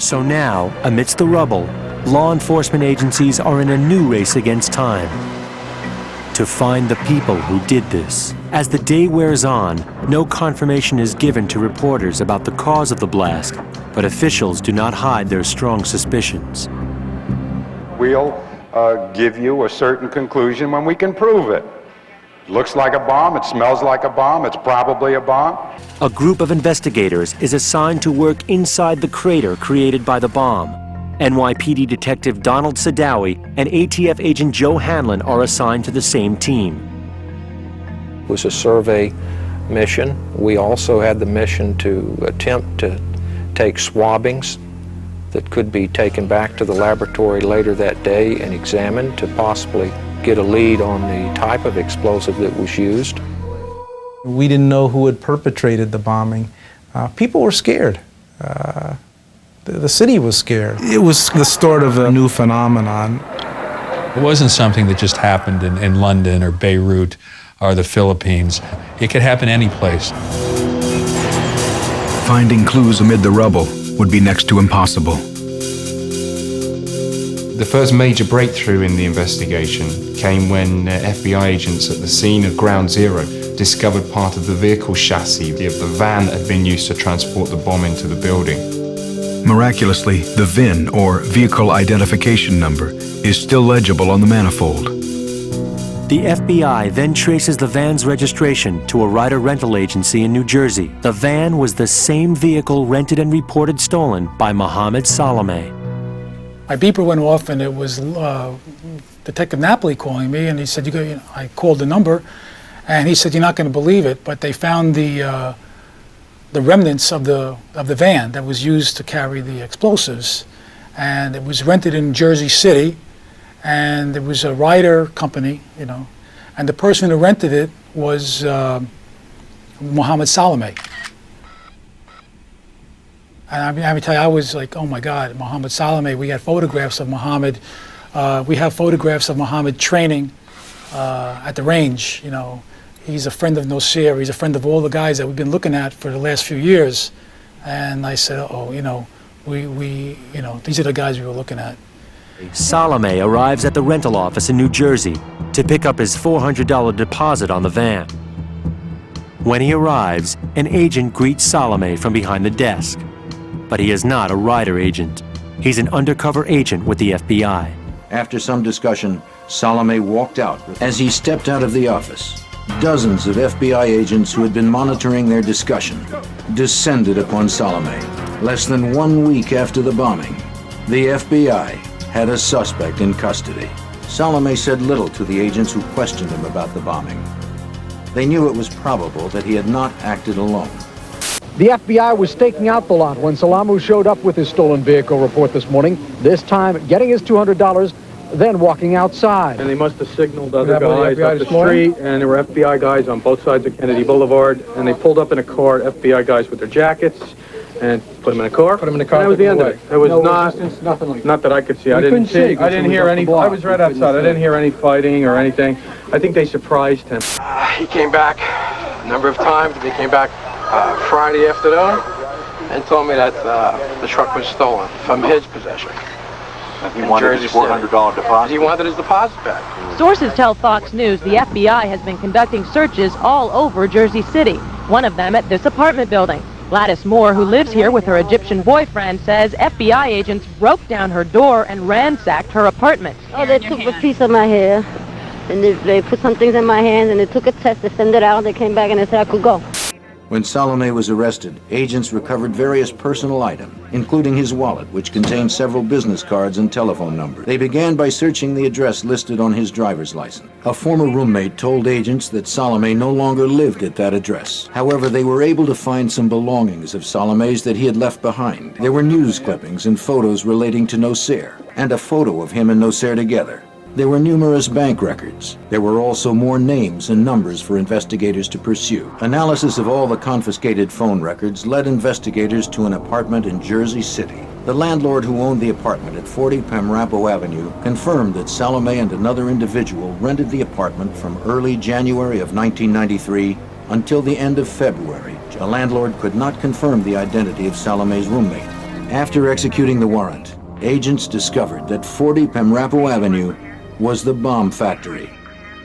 So now, amidst the rubble, law enforcement agencies are in a new race against time to find the people who did this. As the day wears on, no confirmation is given to reporters about the cause of the blast, but officials do not hide their strong suspicions. We'll give you a certain conclusion when we can prove it. It looks like a bomb, it smells like a bomb, it's probably a bomb. A group of investigators is assigned to work inside the crater created by the bomb. NYPD Detective Donald Sadawi and ATF Agent Joe Hanlon are assigned to the same team. It was a survey mission. We also had the mission to attempt to take swabbings that could be taken back to the laboratory later that day and examined to possibly get a lead on the type of explosive that was used. We didn't know who had perpetrated the bombing. People were scared. The city was scared. It was the start of a new phenomenon. It wasn't something that just happened in London or Beirut or the Philippines. It could happen any place. Finding clues amid the rubble would be next to impossible. The first major breakthrough in the investigation came when FBI agents at the scene of Ground Zero discovered part of the vehicle chassis of the van that had been used to transport the bomb into the building. Miraculously, the VIN, or Vehicle Identification Number, is still legible on the manifold. The FBI then traces the van's registration to a Ryder rental agency in New Jersey. The van was the same vehicle rented and reported stolen by Mohamed Solameh. My beeper went off, and it was Detective Napoli calling me, and he said, I called the number, and he said, you're not going to believe it, but they found the remnants of the van that was used to carry the explosives, and it was rented in Jersey City, and it was a Ryder company, and the person who rented it was Mohamed Solameh. And I tell you, I was like, oh my God, Mohamed Solameh. We had photographs of Mohamed. We have photographs of Mohamed training at the range. He's a friend of Nosir. He's a friend of all the guys that we've been looking at for the last few years. And I said, these are the guys we were looking at. Solameh arrives at the rental office in New Jersey to pick up his $400 deposit on the van. When he arrives, an agent greets Solameh from behind the desk. But he is not a Ryder agent. He's an undercover agent with the FBI. After some discussion, Solameh walked out. As he stepped out of the office, dozens of FBI agents who had been monitoring their discussion descended upon Solameh. Less than 1 week after the bombing, the FBI had a suspect in custody. Solameh said little to the agents who questioned him about the bombing. They knew it was probable that he had not acted alone. The FBI was staking out the lot when Solameh showed up with his stolen vehicle report this morning, this time getting his $200, then walking outside. And they must have signaled other guys up the street, and there were FBI guys on both sides of Kennedy Boulevard, and they pulled up in a car, FBI guys with their jackets, and put them in a car. Put them in a car. And that was the end of it. There was no not resistance, nothing like that. Not that I could see. I didn't hear any. I was right outside. I didn't hear any fighting or anything. I think they surprised him. He came back a number of times. He came back Friday afternoon and told me that the truck was stolen from his possession. And he wanted his $400 deposit? He wanted his deposit back. Sources tell Fox News the FBI has been conducting searches all over Jersey City, one of them at this apartment building. Gladys Moore, who lives here with her Egyptian boyfriend, says FBI agents broke down her door and ransacked her apartment. Oh, they took a piece of my hair, and they put some things in my hands, and they took a test, they sent it out, they came back and they said I could go. When Solameh was arrested, agents recovered various personal items, including his wallet, which contained several business cards and telephone numbers. They began by searching the address listed on his driver's license. A former roommate told agents that Solameh no longer lived at that address. However, they were able to find some belongings of Solameh's that he had left behind. There were news clippings and photos relating to Nosir, and a photo of him and Nosir together. There were numerous bank records. There were also more names and numbers for investigators to pursue. Analysis of all the confiscated phone records led investigators to an apartment in Jersey City. The landlord who owned the apartment at 40 Pamrapo Avenue confirmed that Solameh and another individual rented the apartment from early January of 1993 until the end of February. The landlord could not confirm the identity of Solameh's roommate. After executing the warrant, agents discovered that 40 Pemrapo Avenue was the bomb factory,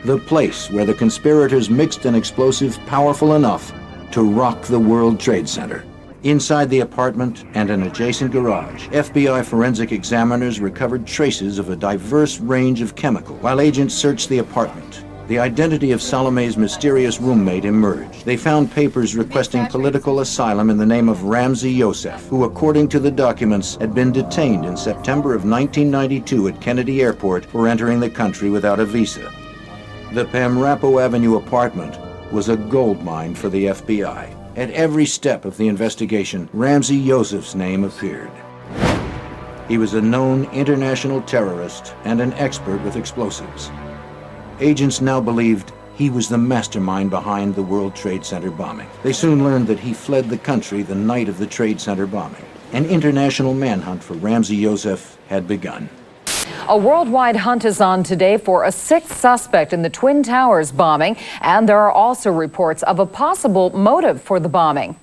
the place where the conspirators mixed an explosive powerful enough to rock the World Trade Center. Inside the apartment and an adjacent garage, FBI forensic examiners recovered traces of a diverse range of chemicals. While agents searched the apartment, the identity of Solameh's mysterious roommate emerged. They found papers requesting political asylum in the name of Ramzi Yousef, who, according to the documents, had been detained in September of 1992 at Kennedy Airport for entering the country without a visa. The Pemrapo Avenue apartment was a gold mine for the FBI. At every step of the investigation, Ramzi Yousef's name appeared. He was a known international terrorist and an expert with explosives. Agents now believed he was the mastermind behind the World Trade Center bombing. They soon learned that he fled the country the night of the Trade Center bombing. An international manhunt for Ramzi Yousef had begun. A worldwide hunt is on today for a sixth suspect in the Twin Towers bombing, and there are also reports of a possible motive for the bombing.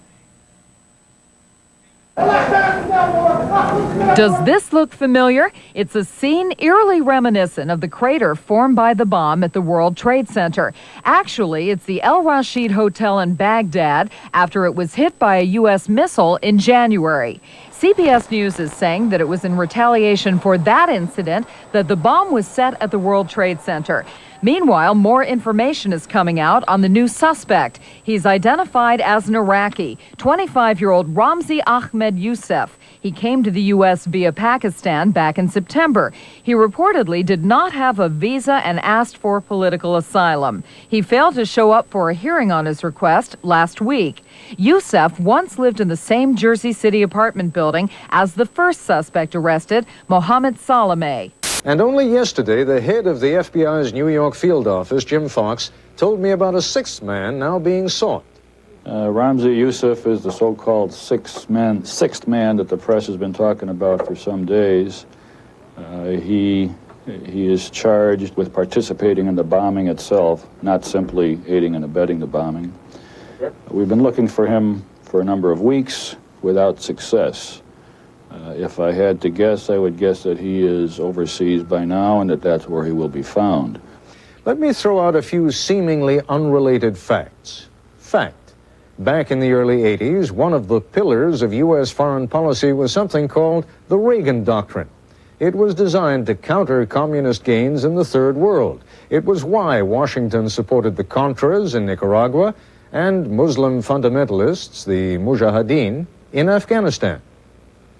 Does this look familiar? It's a scene eerily reminiscent of the crater formed by the bomb at the World Trade Center. Actually, it's the El Rashid Hotel in Baghdad after it was hit by a U.S. missile in January. CBS News is saying that it was in retaliation for that incident that the bomb was set at the World Trade Center. Meanwhile, more information is coming out on the new suspect. He's identified as an Iraqi, 25-year-old Ramzi Ahmed Yousef. He came to the U.S. via Pakistan back in September. He reportedly did not have a visa and asked for political asylum. He failed to show up for a hearing on his request last week. Yousef once lived in the same Jersey City apartment building as the first suspect arrested, Mohamed Solameh. And only yesterday, the head of the FBI's New York field office, Jim Fox, told me about a sixth man now being sought. Ramzi Yousef is the so-called sixth man that the press has been talking about for some days. He is charged with participating in the bombing itself, not simply aiding and abetting the bombing. We've been looking for him for a number of weeks without success. If I had to guess, I would guess that he is overseas by now and that that's where he will be found. Let me throw out a few seemingly unrelated facts. Fact: back in the early 80s, one of the pillars of U.S. foreign policy was something called the Reagan Doctrine. It was designed to counter communist gains in the Third World. It was why Washington supported the Contras in Nicaragua and Muslim fundamentalists, the Mujahideen, in Afghanistan.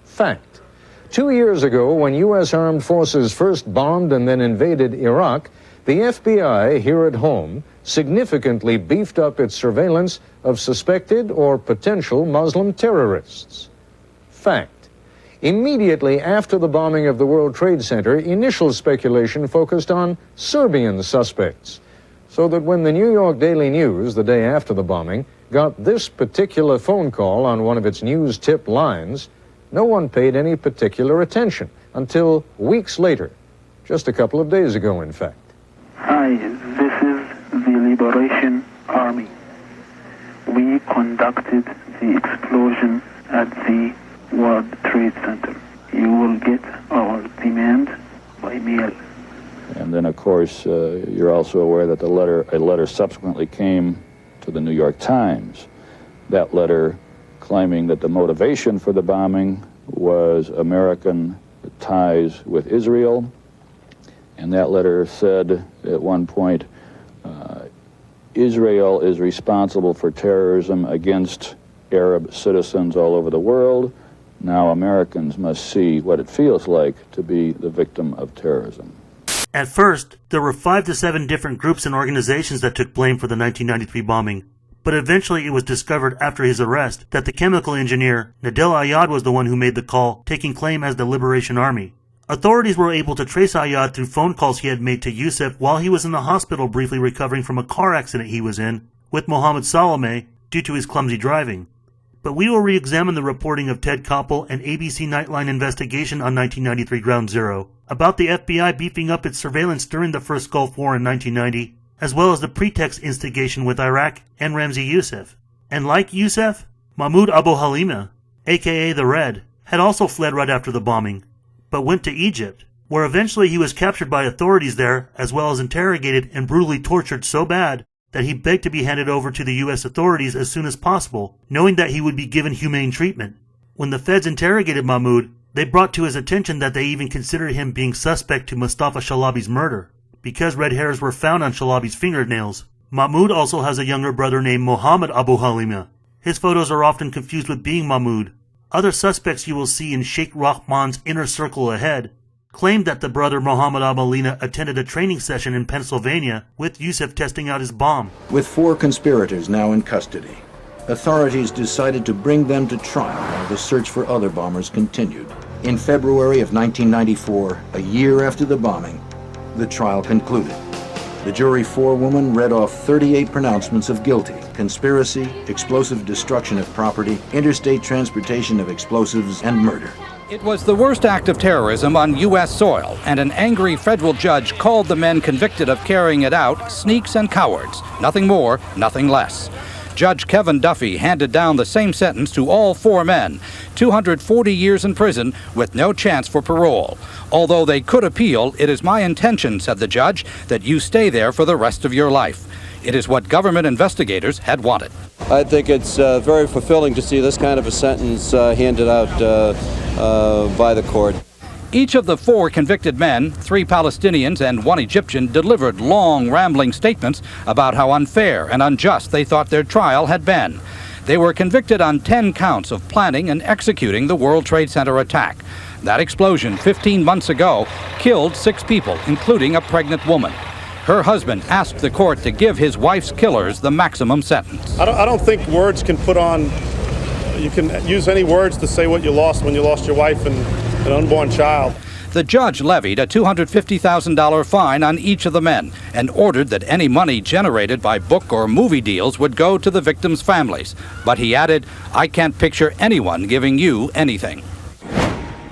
Fact: 2 years ago, when U.S. armed forces first bombed and then invaded Iraq, the FBI here at home significantly beefed up its surveillance of suspected or potential Muslim terrorists. Fact: immediately after the bombing of the World Trade Center, initial speculation focused on Serbian suspects, so that when the New York Daily News, the day after the bombing, got this particular phone call on one of its news tip lines, no one paid any particular attention until weeks later, just a couple of days ago, in fact. Hi, this is the Liberation Army. We conducted the explosion at the World Trade Center. You will get our demand by mail. And then, of course, you're also aware that a letter subsequently came to the New York Times. That letter claiming that the motivation for the bombing was American ties with Israel. And that letter said at one point, Israel is responsible for terrorism against Arab citizens all over the world. Now Americans must see what it feels like to be the victim of terrorism. At first, there were 5 to 7 different groups and organizations that took blame for the 1993 bombing. But eventually it was discovered after his arrest that the chemical engineer, Nadel Ayad, was the one who made the call, taking claim as the Liberation Army. Authorities were able to trace Ayad through phone calls he had made to Yousef while he was in the hospital briefly recovering from a car accident he was in with Mohamed Solameh due to his clumsy driving. But we will re-examine the reporting of Ted Koppel and ABC Nightline investigation on 1993 Ground Zero about the FBI beefing up its surveillance during the first Gulf War in 1990, as well as the pretext instigation with Iraq and Ramzi Yousef. And like Yousef, Mahmoud Abu Halima, aka the Red, had also fled right after the bombing, but went to Egypt, where eventually he was captured by authorities there, as well as interrogated and brutally tortured so bad that he begged to be handed over to the U.S. authorities as soon as possible, knowing that he would be given humane treatment. When the feds interrogated Mahmoud, they brought to his attention that they even considered him being suspect to Mustafa Shalabi's murder, because red hairs were found on Shalabi's fingernails. Mahmoud also has a younger brother named Mohamed Abu Halima. His photos are often confused with being Mahmoud. Other suspects you will see in Sheikh Rahman's inner circle ahead claimed that the brother Mohamed Abu Halima attended a training session in Pennsylvania with Yousef testing out his bomb. With 4 conspirators now in custody, authorities decided to bring them to trial while the search for other bombers continued. In February of 1994, a year after the bombing, the trial concluded. The jury forewoman read off 38 pronouncements of guilty: conspiracy, explosive destruction of property, interstate transportation of explosives, and murder. It was the worst act of terrorism on U.S. soil, and an angry federal judge called the men convicted of carrying it out sneaks and cowards. Nothing more, nothing less. Judge Kevin Duffy handed down the same sentence to all 4 men, 240 years in prison with no chance for parole. Although they could appeal, it is my intention, said the judge, that you stay there for the rest of your life. It is what government investigators had wanted. I think it's very fulfilling to see this kind of a sentence handed out by the court. Each of the 4 convicted men, 3 Palestinians and 1 Egyptian, delivered long, rambling statements about how unfair and unjust they thought their trial had been. They were convicted on 10 counts of planning and executing the World Trade Center attack. That explosion 15 months ago killed 6 people, including a pregnant woman. Her husband asked the court to give his wife's killers the maximum sentence. I don't think words can put on, you can use any words to say what you lost when you lost your wife and an unborn child. The judge levied a $250,000 fine on each of the men and ordered that any money generated by book or movie deals would go to the victims' families. But he added, I can't picture anyone giving you anything.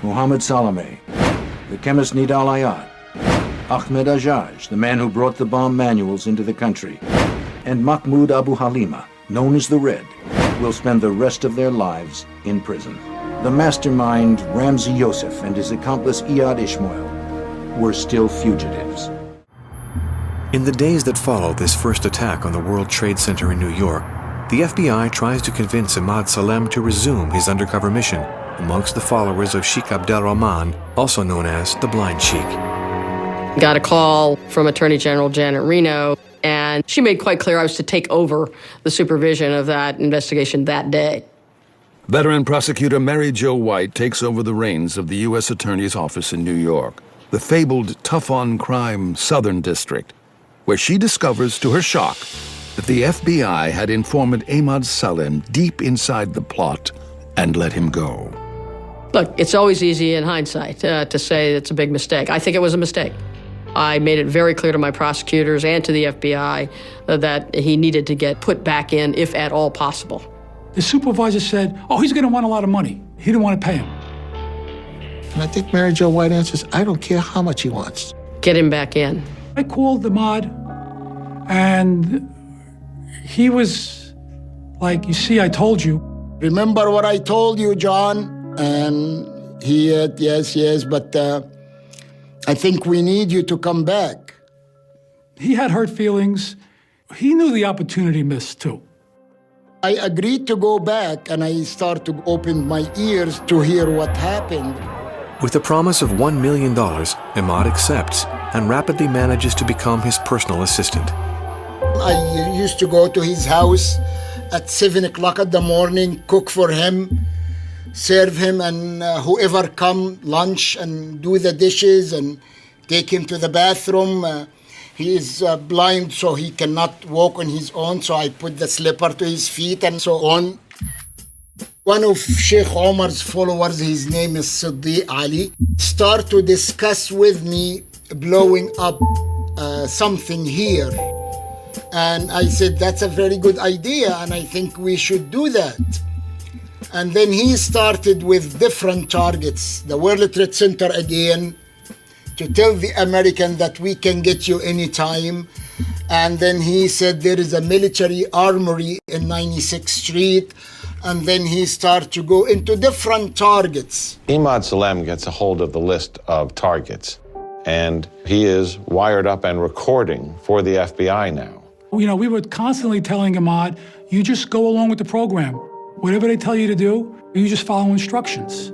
Mohamed Solameh, the chemist Nidal Ayad, Ahmed Ajaj, the man who brought the bomb manuals into the country, and Mahmoud Abu Halima, known as the Red, will spend the rest of their lives in prison. The mastermind, Ramzi Yousef, and his accomplice, Iyad Ishmael, were still fugitives. In the days that followed this first attack on the World Trade Center in New York, the FBI tries to convince Emad Salem to resume his undercover mission amongst the followers of Sheikh Abdel Rahman, also known as the Blind Sheikh. Got a call from Attorney General Janet Reno, and she made quite clear I was to take over the supervision of that investigation that day. Veteran prosecutor Mary Jo White takes over the reins of the U.S. Attorney's Office in New York, the fabled tough-on-crime Southern District, where she discovers, to her shock, that the FBI had informant Emad Salem deep inside the plot and let him go. Look, it's always easy in hindsight to say it's a big mistake. I think it was a mistake. I made it very clear to my prosecutors and to the FBI that he needed to get put back in, if at all possible. The supervisor said, oh, he's going to want a lot of money. He didn't want to pay him. And I think Mary Jo White answers, I don't care how much he wants. Get him back in. I called Emad, and he was like, you see, I told you. Remember what I told you, John? And he said, yes, but I think we need you to come back. He had hurt feelings. He knew the opportunity missed, too. I agreed to go back, and I started to open my ears to hear what happened. With the promise of $1 million, Emad accepts and rapidly manages to become his personal assistant. I used to go to his house at 7 o'clock in the morning, cook for him, serve him, and whoever come, lunch, and do the dishes, and take him to the bathroom. He is blind, so he cannot walk on his own, so I put the slipper to his feet and so on. One of Sheikh Omar's followers, his name is Siddiq Ali, start to discuss with me blowing up something here. And I said, that's a very good idea, and I think we should do that. And then he started with different targets. The World Trade Center again, to tell the American that we can get you anytime. And then he said there is a military armory in 96th Street. and then he started to go into different targets. Emad Salem gets a hold of the list of targets, and he is wired up and recording for the FBI now. You know, we were constantly telling Emad, you just go along with the program. Whatever they tell you to do, you just follow instructions.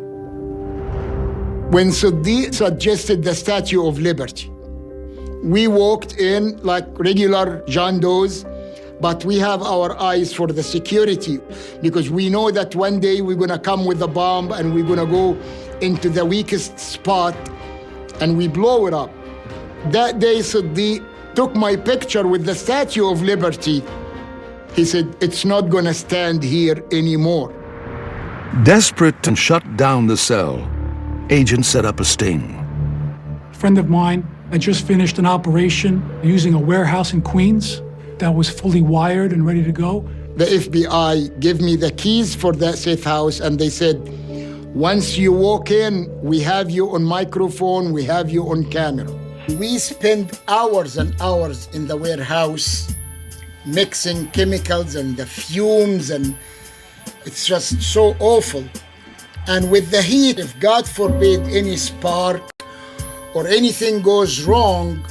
When Sadiq suggested the Statue of Liberty, we walked in like regular John Does, but we have our eyes for the security because we know that one day we're gonna come with a bomb and we're gonna go into the weakest spot and we blow it up. That day, Sadiq took my picture with the Statue of Liberty. He said, it's not gonna stand here anymore. Desperate to shut down the cell, agents set up a sting. A friend of mine had just finished an operation using a warehouse in Queens that was fully wired and ready to go. The FBI gave me the keys for that safe house, and they said, once you walk in, we have you on microphone, we have you on camera. We spend hours and hours in the warehouse mixing chemicals and the fumes, and it's just so awful. And with the heat, if God forbid any spark or anything goes wrong,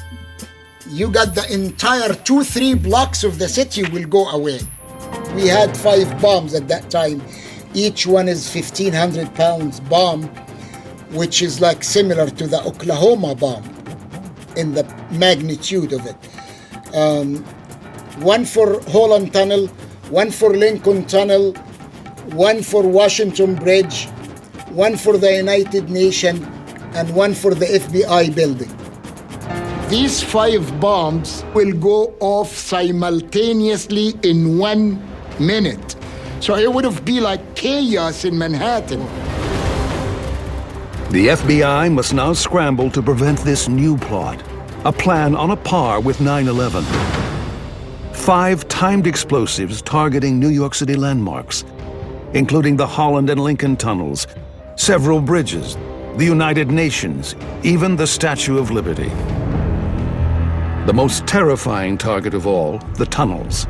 you got the entire 2-3 blocks of the city will go away. We had 5 bombs at that time. Each one is 1,500 pounds bomb, which is like similar to the Oklahoma bomb in the magnitude of it. One for Holland Tunnel, one for Lincoln Tunnel, one for Washington Bridge, one for the United Nations, and one for the FBI building. These 5 bombs will go off simultaneously in 1 minute. So it would have been like chaos in Manhattan. The FBI must now scramble to prevent this new plot, a plan on a par with 9/11. 5 timed explosives targeting New York City landmarks, including the Holland and Lincoln tunnels, several bridges, the United Nations, even the Statue of Liberty. The most terrifying target of all, the tunnels,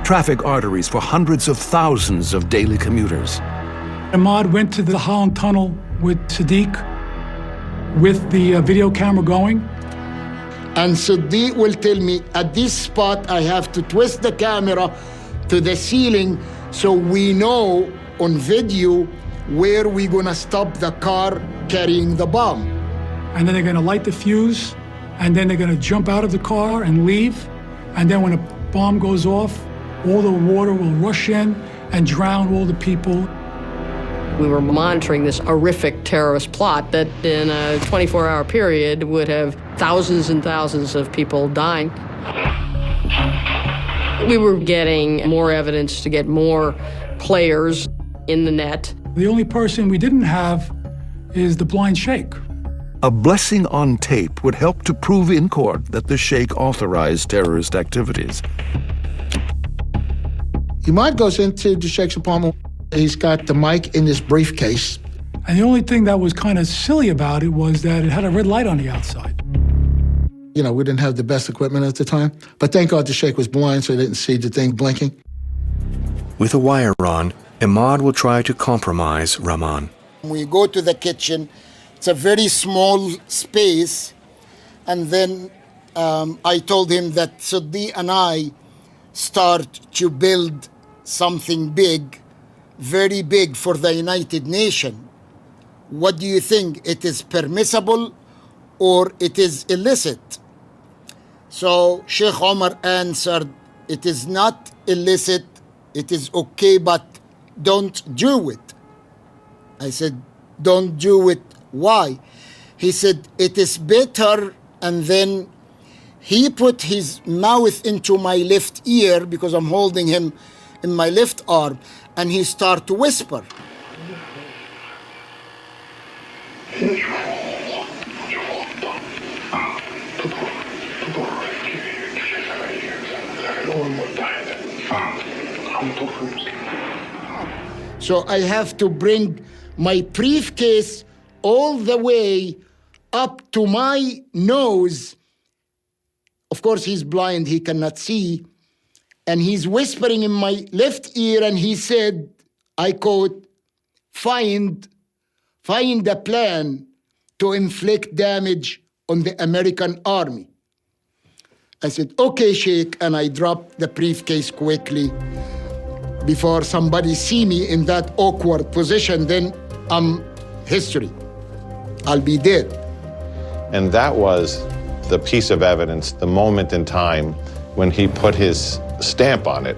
traffic arteries for hundreds of thousands of daily commuters. Emad went to the Holland Tunnel with Sadiq, with the video camera going. And Sadiq will tell me, at this spot, I have to twist the camera to the ceiling so we know on video where we're gonna stop the car carrying the bomb. And then they're gonna light the fuse, and then they're gonna jump out of the car and leave. And then when a bomb goes off, all the water will rush in and drown all the people. We were monitoring this horrific terrorist plot that in a 24-hour period would have thousands and thousands of people dying. We were getting more evidence to get more players in the net. The only person we didn't have is the blind Sheikh. A blessing on tape would help to prove in court that the Sheikh authorized terrorist activities. Emad goes into the Sheikh's apartment. He's got the mic in his briefcase. And the only thing that was kind of silly about it was that it had a red light on the outside. You know, we didn't have the best equipment at the time, but thank God the Sheikh was blind so he didn't see the thing blinking. With a wire on, Emad will try to compromise Rahman. We go to the kitchen. It's a very small space. And then I told him that Sadiq and I start to build something big, very big for the United Nations. What do you think? It is permissible or it is illicit? So Sheikh Omar answered, it is not illicit, it is okay, but don't do it. I said, don't do it, why? He said, it is better, and then he put his mouth into my left ear because I'm holding him in my left arm, and he started to whisper. So I have to bring my briefcase all the way up to my nose. Of course, he's blind, he cannot see. And he's whispering in my left ear, and he said, I quote, find a plan to inflict damage on the American army. I said, okay, Sheikh, and I dropped the briefcase quickly. Before somebody see me in that awkward position, then I'm history. I'll be dead. And that was the piece of evidence, the moment in time when he put his stamp on it.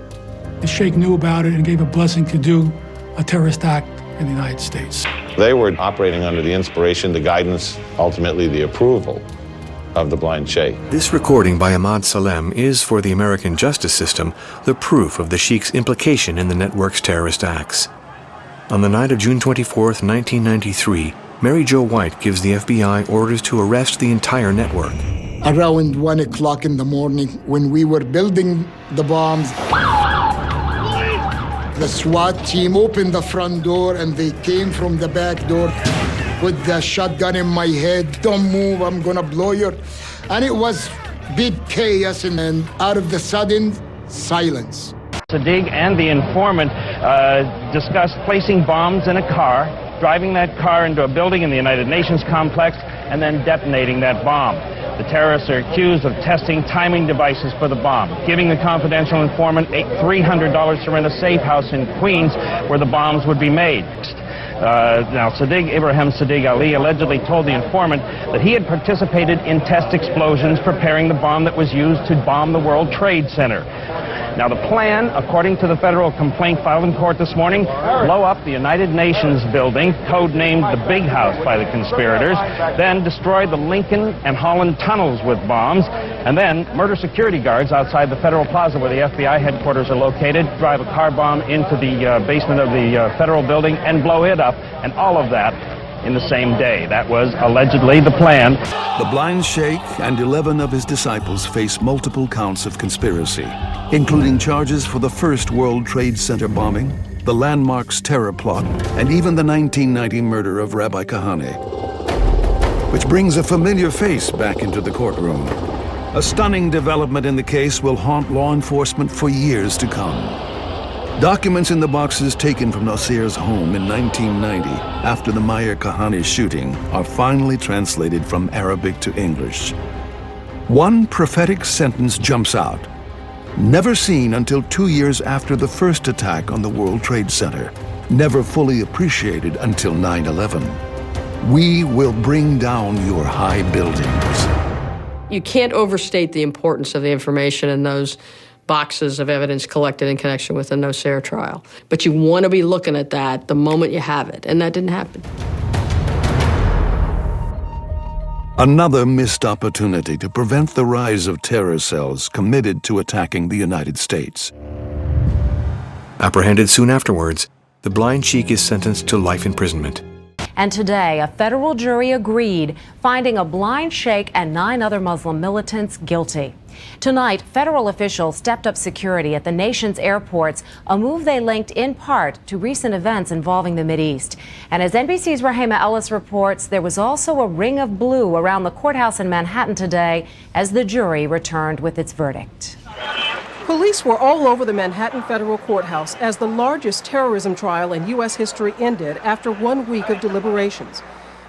The Sheikh knew about it and gave a blessing to do a terrorist act in the United States. They were operating under the inspiration, the guidance, ultimately the approval of the blind Sheikh. This recording by Emad Salem is, for the American justice system, the proof of the Sheikh's implication in the network's terrorist acts. On the night of June 24, 1993, Mary Jo White gives the FBI orders to arrest the entire network. Around 1 o'clock in the morning, when we were building the bombs, the SWAT team opened the front door and they came from the back door with the shotgun in my head. Don't move, I'm gonna blow your... And it was big chaos, and out of the sudden, silence. Sadiq and the informant discussed placing bombs in a car, driving that car into a building in the United Nations complex, and then detonating that bomb. The terrorists are accused of testing timing devices for the bomb, giving the confidential informant $300 to rent a safe house in Queens where the bombs would be made. Now, Ibrahim Sadiq Ali allegedly told the informant that he had participated in test explosions preparing the bomb that was used to bomb the World Trade Center. Now, the plan, according to the federal complaint filed in court this morning, blow up the United Nations building, codenamed the Big House by the conspirators, then destroy the Lincoln and Holland tunnels with bombs, and then murder security guards outside the Federal Plaza where the FBI headquarters are located, drive a car bomb into the basement of the federal building and blow it up, and all of that in the same day. That was allegedly the plan. The blind Sheikh and 11 of his disciples face multiple counts of conspiracy, including charges for the first World Trade Center bombing, the Landmarks terror plot, and even the 1990 murder of Rabbi Kahane. Which brings a familiar face back into the courtroom. A stunning development in the case will haunt law enforcement for years to come. Documents in the boxes taken from Nasir's home in 1990 after the Meyer Kahane shooting are finally translated from Arabic to English. One prophetic sentence jumps out, never seen until 2 years after the first attack on the World Trade Center, never fully appreciated until 9/11. We will bring down your high buildings. You can't overstate the importance of the information in those boxes of evidence collected in connection with the Nasir trial. But you want to be looking at that the moment you have it, and that didn't happen. Another missed opportunity to prevent the rise of terror cells committed to attacking the United States. Apprehended soon afterwards, the blind Sheikh is sentenced to life imprisonment. And today, a federal jury agreed, finding a blind sheikh and 9 other Muslim militants guilty. Tonight, federal officials stepped up security at the nation's airports, a move they linked in part to recent events involving the Mideast. And as NBC's Rahima Ellis reports, there was also a ring of blue around the courthouse in Manhattan today as the jury returned with its verdict. Police were all over the Manhattan Federal Courthouse as the largest terrorism trial in U.S. history ended after 1 week of deliberations.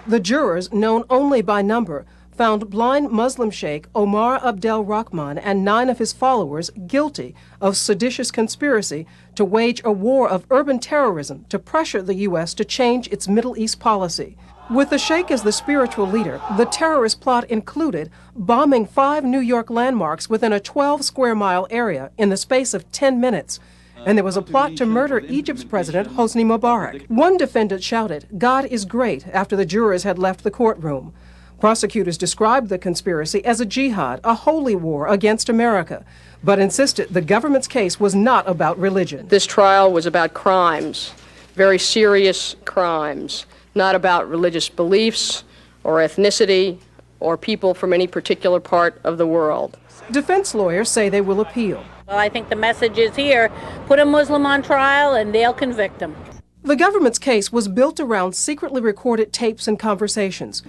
The jurors, known only by number, found blind Muslim Sheikh Omar Abdel Rahman and 9 of his followers guilty of seditious conspiracy to wage a war of urban terrorism to pressure the U.S. to change its Middle East policy. With the Sheikh as the spiritual leader, the terrorist plot included bombing 5 New York landmarks within a 12-square-mile area in the space of 10 minutes. And there was a plot to murder Egypt's president, Hosni Mubarak. One defendant shouted, "God is great," after the jurors had left the courtroom. Prosecutors described the conspiracy as a jihad, a holy war against America, but insisted the government's case was not about religion. This trial was about crimes, very serious crimes, not about religious beliefs or ethnicity or people from any particular part of the world. Defense lawyers say they will appeal. Well, I think the message is here, put a Muslim on trial and they'll convict him. The government's case was built around secretly recorded tapes and conversations.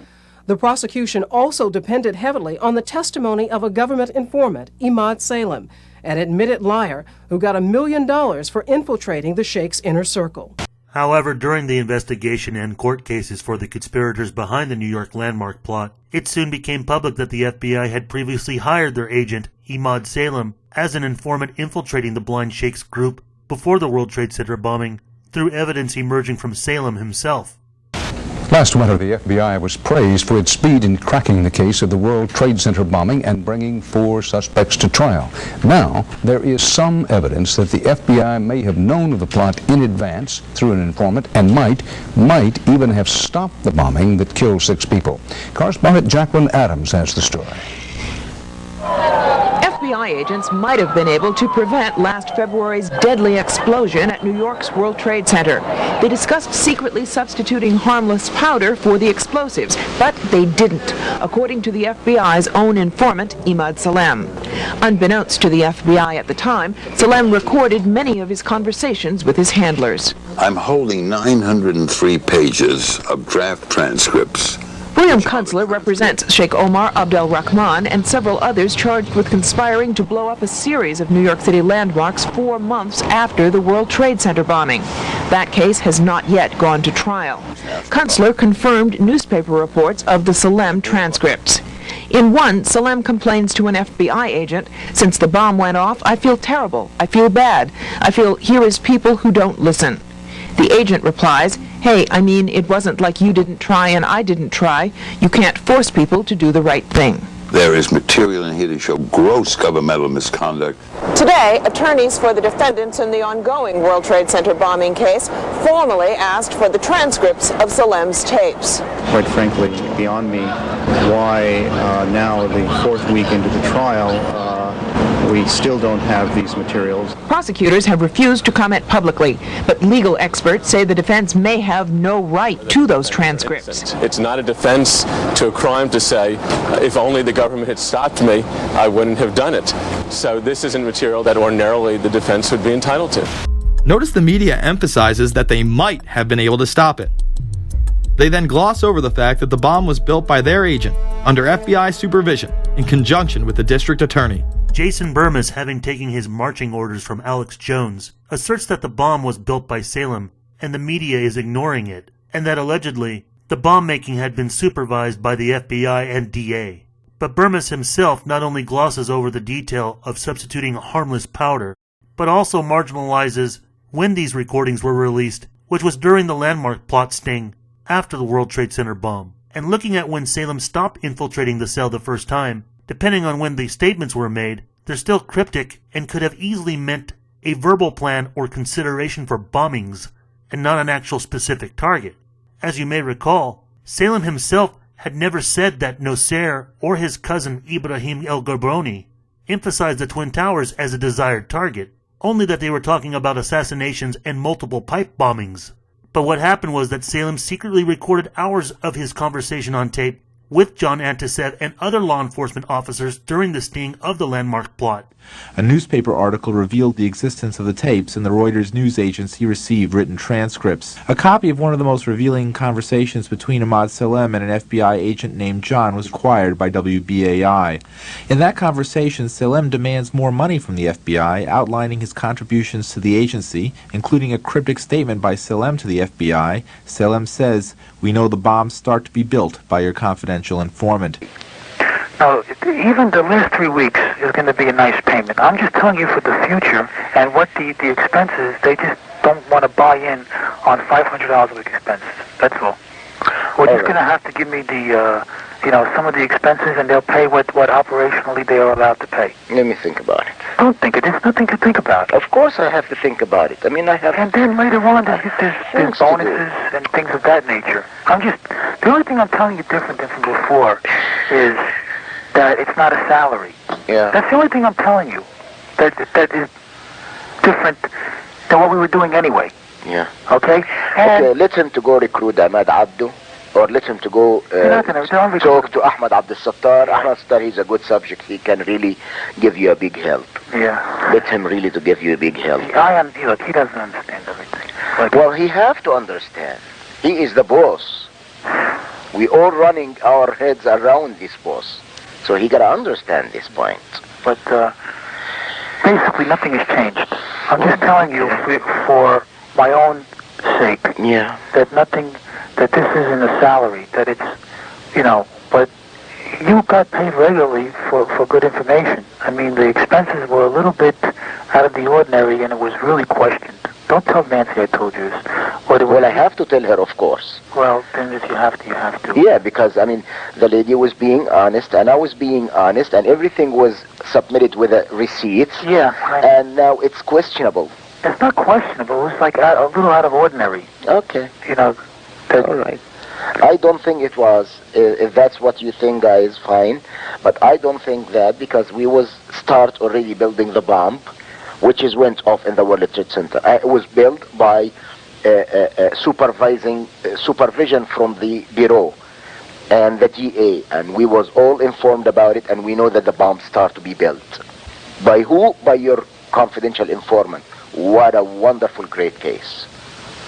The prosecution also depended heavily on the testimony of a government informant, Emad Salem, an admitted liar who got $1 million for infiltrating the Sheikh's inner circle. However, during the investigation and court cases for the conspirators behind the New York landmark plot, it soon became public that the FBI had previously hired their agent, Emad Salem, as an informant infiltrating the Blind Sheikh's group before the World Trade Center bombing, through evidence emerging from Salem himself. Last winter, the FBI was praised for its speed in cracking the case of the World Trade Center bombing and bringing 4 suspects to trial. Now, there is some evidence that the FBI may have known of the plot in advance through an informant and might even have stopped the bombing that killed 6 people. Correspondent Jacqueline Adams has the story. FBI agents might have been able to prevent last February's deadly explosion at New York's World Trade Center. They discussed secretly substituting harmless powder for the explosives, but they didn't, according to the FBI's own informant, Emad Salem. Unbeknownst to the FBI at the time, Salem recorded many of his conversations with his handlers. I'm holding 903 pages of draft transcripts. William Kunstler represents Sheikh Omar Abdel Rahman and several others charged with conspiring to blow up a series of New York City landmarks 4 months after the World Trade Center bombing. That case has not yet gone to trial. Kunstler confirmed newspaper reports of the Salem transcripts. In one, Salem complains to an FBI agent, "Since the bomb went off, I feel terrible. I feel bad. I feel here is people who don't listen." The agent replies, "Hey, I mean, it wasn't like you didn't try and I didn't try. You can't force people to do the right thing." There is material in here to show gross governmental misconduct. Today, attorneys for the defendants in the ongoing World Trade Center bombing case formally asked for the transcripts of Salem's tapes. Quite frankly, beyond me, why now, the 4th week into the trial, we still don't have these materials. Prosecutors have refused to comment publicly, but legal experts say the defense may have no right to those transcripts. It's not a defense to a crime to say, if only the government had stopped me, I wouldn't have done it. So this isn't material that ordinarily the defense would be entitled to. Notice the media emphasizes that they might have been able to stop it. They then gloss over the fact that the bomb was built by their agent, under FBI supervision, in conjunction with the district attorney. Jason Burmis, having taken his marching orders from Alex Jones, asserts that the bomb was built by Salem, and the media is ignoring it, and that allegedly, the bomb-making had been supervised by the FBI and DA. But Burmis himself not only glosses over the detail of substituting harmless powder, but also marginalizes when these recordings were released, which was during the landmark plot sting after the World Trade Center bomb. And looking at when Salem stopped infiltrating the cell the first time, depending on when the statements were made, they're still cryptic and could have easily meant a verbal plan or consideration for bombings and not an actual specific target. As you may recall, Salem himself had never said that Nosair or his cousin Ibrahim El Gabroni emphasized the Twin Towers as a desired target, only that they were talking about assassinations and multiple pipe bombings. But what happened was that Salem secretly recorded hours of his conversation on tape with John Antisev and other law enforcement officers during the sting of the landmark plot. A newspaper article revealed the existence of the tapes, and the Reuters news agency received written transcripts. A copy of one of the most revealing conversations between Emad Salem and an FBI agent named John was acquired by WBAI. In that conversation, Salem demands more money from the FBI, outlining his contributions to the agency, including a cryptic statement by Salem to the FBI. Salem says, "We know the bombs start to be built by your confidential informant." Now, even the last 3 weeks is going to be a nice payment. I'm just telling you for the future and what the expenses, they just don't want to buy in on $500 of expenses. That's all. We're just going to have to give me the, some of the expenses, and they'll pay what operationally they are allowed to pay. Let me think about it. Don't think it. There's nothing to think about. Of course I have to think about it. I mean, I have... And then later on, there's bonuses and things of that nature. The only thing I'm telling you different than from before is that it's not a salary. Yeah. That's the only thing I'm telling you. That is different than what we were doing anyway. Yeah. Okay? Okay, let him to go recruit Ahmad Abdu, or let him to go talk to Ahmad Abdul Sattar. Ahmad Sattar, he's a good subject. He can really give you a big help. Yeah. Let him really to give you a big help. Look, he doesn't understand everything. Well, he have to understand. He is the boss. We all running our heads around this boss. So he got to understand this point. But basically nothing has changed. I'm just telling you for my own sake. Yeah. That nothing, that this isn't a salary, that it's, you know, but you got paid regularly for good information. I mean, the expenses were a little bit out of the ordinary, and it was really questioned. Don't tell Nancy I told you this. Well, I have to tell her, of course. Well, then if you have to, you have to. Yeah, because, I mean, the lady was being honest, and I was being honest, and everything was submitted with a receipt. Yeah. And now it's questionable. It's not questionable. It's like a little out of ordinary. Okay. You know. All right. I don't think it was. If that's what you think, guys, fine. But I don't think that, because we was start already building the bomb, which is went off in the World Trade Center. It was built by supervision from the Bureau and the DA, and we was all informed about it, and we know that the bomb start to be built. By who? By your confidential informant. What a wonderful, great case.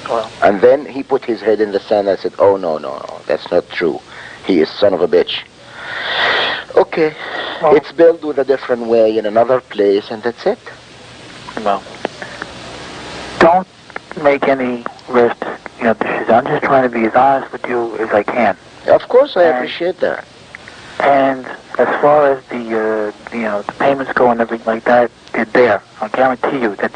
Well. And then he put his head in the sand and said, oh, no, that's not true. He is son of a bitch. Okay, well, it's built with a different way in another place, and that's it. Well, don't make any risks, you know, I'm just trying to be as honest with you as I can. Of course, I appreciate that. And as far as the the payments go and everything like that, they're there. I guarantee you that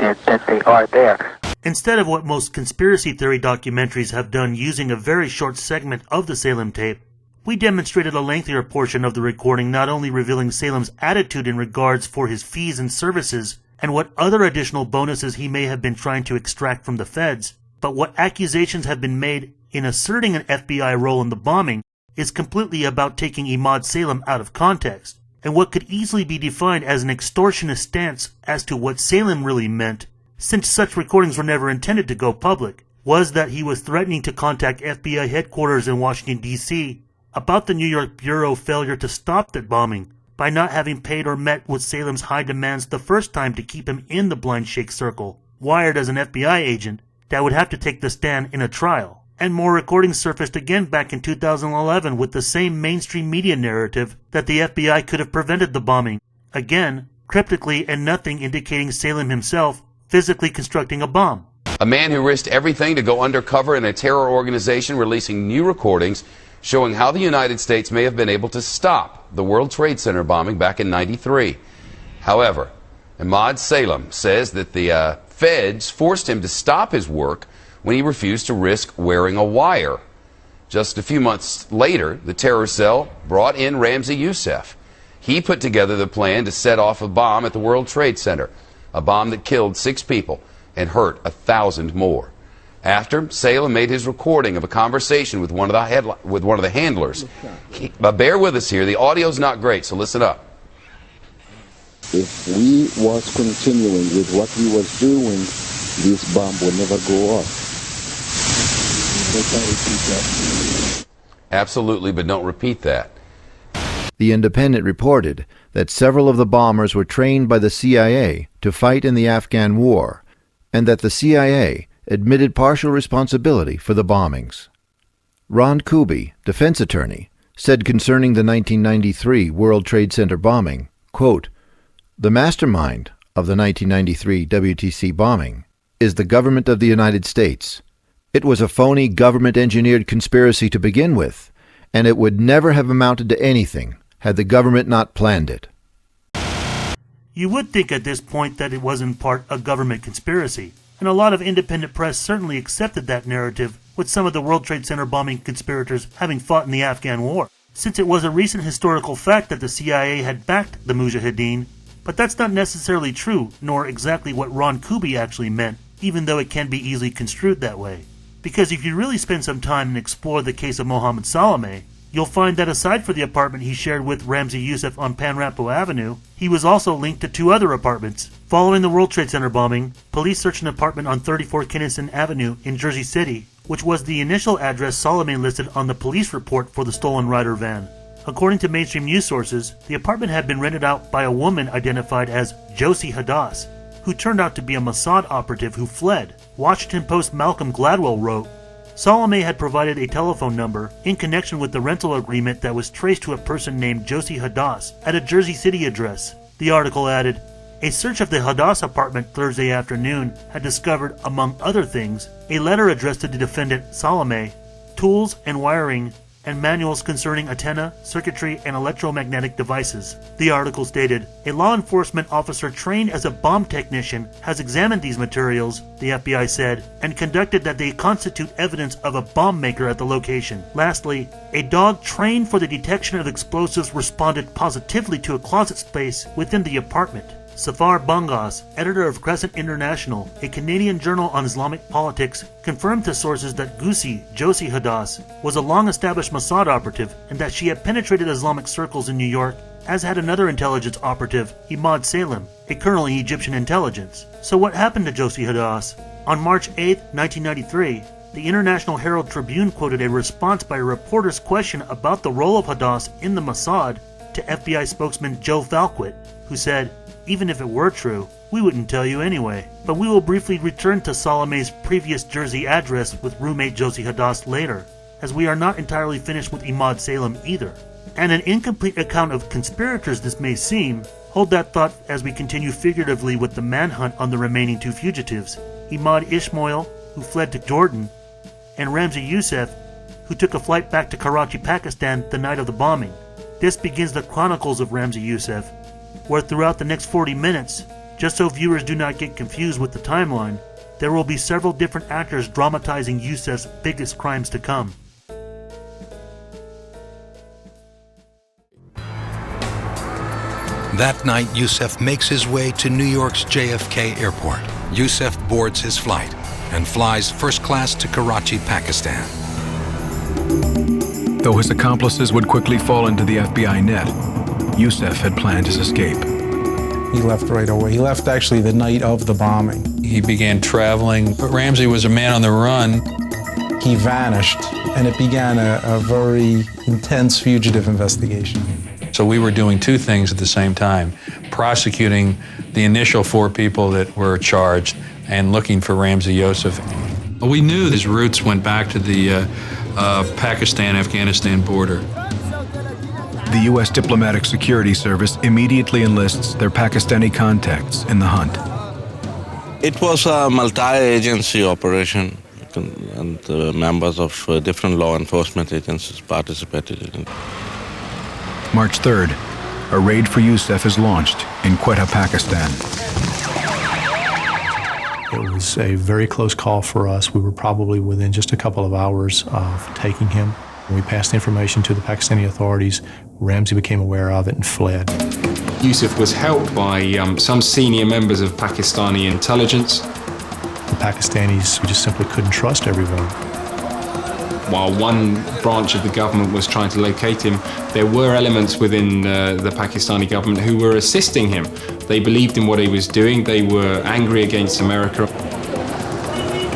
they are there. Instead of what most conspiracy theory documentaries have done using a very short segment of the Salem tape, we demonstrated a lengthier portion of the recording, not only revealing Salem's attitude in regards for his fees and services and what other additional bonuses he may have been trying to extract from the feds, but what accusations have been made in asserting an FBI role in the bombing is completely about taking Emad Salem out of context, and what could easily be defined as an extortionist stance as to what Salem really meant, since such recordings were never intended to go public, was that he was threatening to contact FBI headquarters in Washington, D.C. about the New York Bureau failure to stop that bombing by not having paid or met with Salem's high demands the first time to keep him in the blind Sheikh circle, wired as an FBI agent that would have to take the stand in a trial. And more recordings surfaced again back in 2011 with the same mainstream media narrative that the FBI could have prevented the bombing, again, cryptically, and nothing indicating Salem himself physically constructing a bomb. A man who risked everything to go undercover in a terror organization releasing new recordings showing how the United States may have been able to stop the World Trade Center bombing back in '93. However, Emad Salem says that the feds forced him to stop his work when he refused to risk wearing a wire. Just a few months later, the terror cell brought in Ramzi Yousef. He put together the plan to set off a bomb at the World Trade Center, a bomb that killed 6 people and hurt 1,000 more. After, Salem made his recording of a conversation with one of the handlers. Bear with us here. The audio's not great, so listen up. If we was continuing with what we was doing, this bomb will never go off. Absolutely, but don't repeat that. The Independent reported that several of the bombers were trained by the CIA to fight in the Afghan war, and that the CIA admitted partial responsibility for the bombings. Ron Kuby, defense attorney, said concerning the 1993 World Trade Center bombing, quote, "The mastermind of the 1993 WTC bombing is the government of the United States. It was a phony government-engineered conspiracy to begin with, and it would never have amounted to anything had the government not planned it." You would think at this point that it was in part a government conspiracy, and a lot of independent press certainly accepted that narrative, with some of the World Trade Center bombing conspirators having fought in the Afghan war, since it was a recent historical fact that the CIA had backed the Mujahideen. But that's not necessarily true, nor exactly what Ron Kuby actually meant, even though it can be easily construed that way. Because if you really spend some time and explore the case of Mohamed Solameh, you'll find that aside for the apartment he shared with Ramzi Yousef on Panrapo Avenue, he was also linked to 2 other apartments. Following the World Trade Center bombing, police searched an apartment on 34 Kinnison Avenue in Jersey City, which was the initial address Solameh listed on the police report for the stolen Ryder van. According to mainstream news sources, the apartment had been rented out by a woman identified as Josie Hadas, who turned out to be a Mossad operative who fled. Washington Post Malcolm Gladwell wrote, Solameh had provided a telephone number in connection with the rental agreement that was traced to a person named Josie Hadas at a Jersey City address. The article added, A search of the Hadas apartment Thursday afternoon had discovered, among other things, a letter addressed to the defendant Solameh, tools and wiring, and manuals concerning antenna, circuitry, and electromagnetic devices. The article stated, a law enforcement officer trained as a bomb technician has examined these materials, the FBI said, and conducted that they constitute evidence of a bomb maker at the location. Lastly, a dog trained for the detection of explosives responded positively to a closet space within the apartment. Safar Bangas, editor of Crescent International, a Canadian journal on Islamic politics, confirmed to sources that Josie Hadas was a long-established Mossad operative and that she had penetrated Islamic circles in New York, as had another intelligence operative, Emad Salem, a colonel in Egyptian intelligence. So what happened to Josie Hadas? On March 8, 1993, the International Herald Tribune quoted a response by a reporter's question about the role of Hadas in the Mossad to FBI spokesman Joe Falquet, who said, even if it were true, we wouldn't tell you anyway. But we will briefly return to Solameh's previous Jersey address with roommate Josie Hadas later, as we are not entirely finished with Emad Salem either. And an incomplete account of conspirators this may seem, hold that thought as we continue figuratively with the manhunt on the remaining two fugitives, Emad Ismail, who fled to Jordan, and Ramzi Yousef, who took a flight back to Karachi, Pakistan the night of the bombing. This begins the chronicles of Ramzi Yousef, where throughout the next 40 minutes, just so viewers do not get confused with the timeline, there will be several different actors dramatizing Yousef's biggest crimes to come. That night, Yousef makes his way to New York's JFK airport. Yousef boards his flight and flies first class to Karachi, Pakistan. Though his accomplices would quickly fall into the FBI net, Yousef had planned his escape. He left right away. He left actually the night of the bombing. He began traveling, but Ramzi was a man on the run. He vanished, and it began a very intense fugitive investigation. So we were doing two things at the same time, prosecuting the initial 4 people that were charged and looking for Ramzi Yousef. We knew his roots went back to the Pakistan-Afghanistan border. The U.S. Diplomatic Security Service immediately enlists their Pakistani contacts in the hunt. It was a multi-agency operation, and members of different law enforcement agencies participated in it. March 3rd, a raid for Yousef is launched in Quetta, Pakistan. It was a very close call for us. We were probably within just a couple of hours of taking him. We passed information to the Pakistani authorities. Ramzi became aware of it and fled. Yousef was helped by some senior members of Pakistani intelligence. The Pakistanis, we just simply couldn't trust everyone. While one branch of the government was trying to locate him, there were elements within the Pakistani government who were assisting him. They believed in what he was doing. They were angry against America.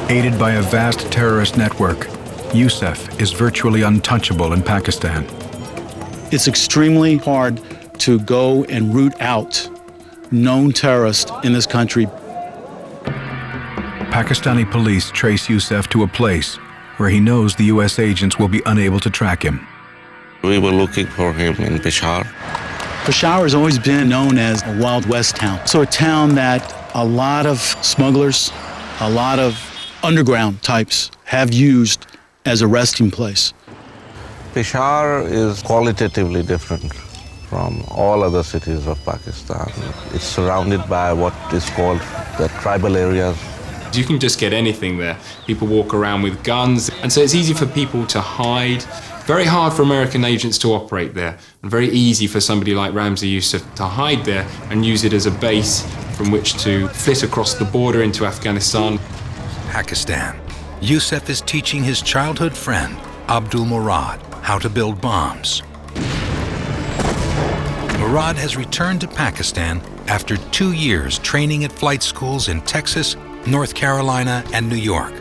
Aided by a vast terrorist network, Yousef is virtually untouchable in Pakistan. It's extremely hard to go and root out known terrorists in this country. Pakistani police trace Yousef to a place where he knows the U.S. agents will be unable to track him. We were looking for him in Peshawar. Peshawar has always been known as a Wild West town. So a town that a lot of smugglers, a lot of underground types have used as a resting place. Peshawar is qualitatively different from all other cities of Pakistan. It's surrounded by what is called the tribal areas. You can just get anything there. People walk around with guns, and so it's easy for people to hide. Very hard for American agents to operate there, and very easy for somebody like Ramzi Yousef to hide there and use it as a base from which to flit across the border into Afghanistan. Pakistan. Yousef is teaching his childhood friend, Abdul Murad, how to build bombs. Murad has returned to Pakistan after 2 years training at flight schools in Texas, North Carolina, and New York.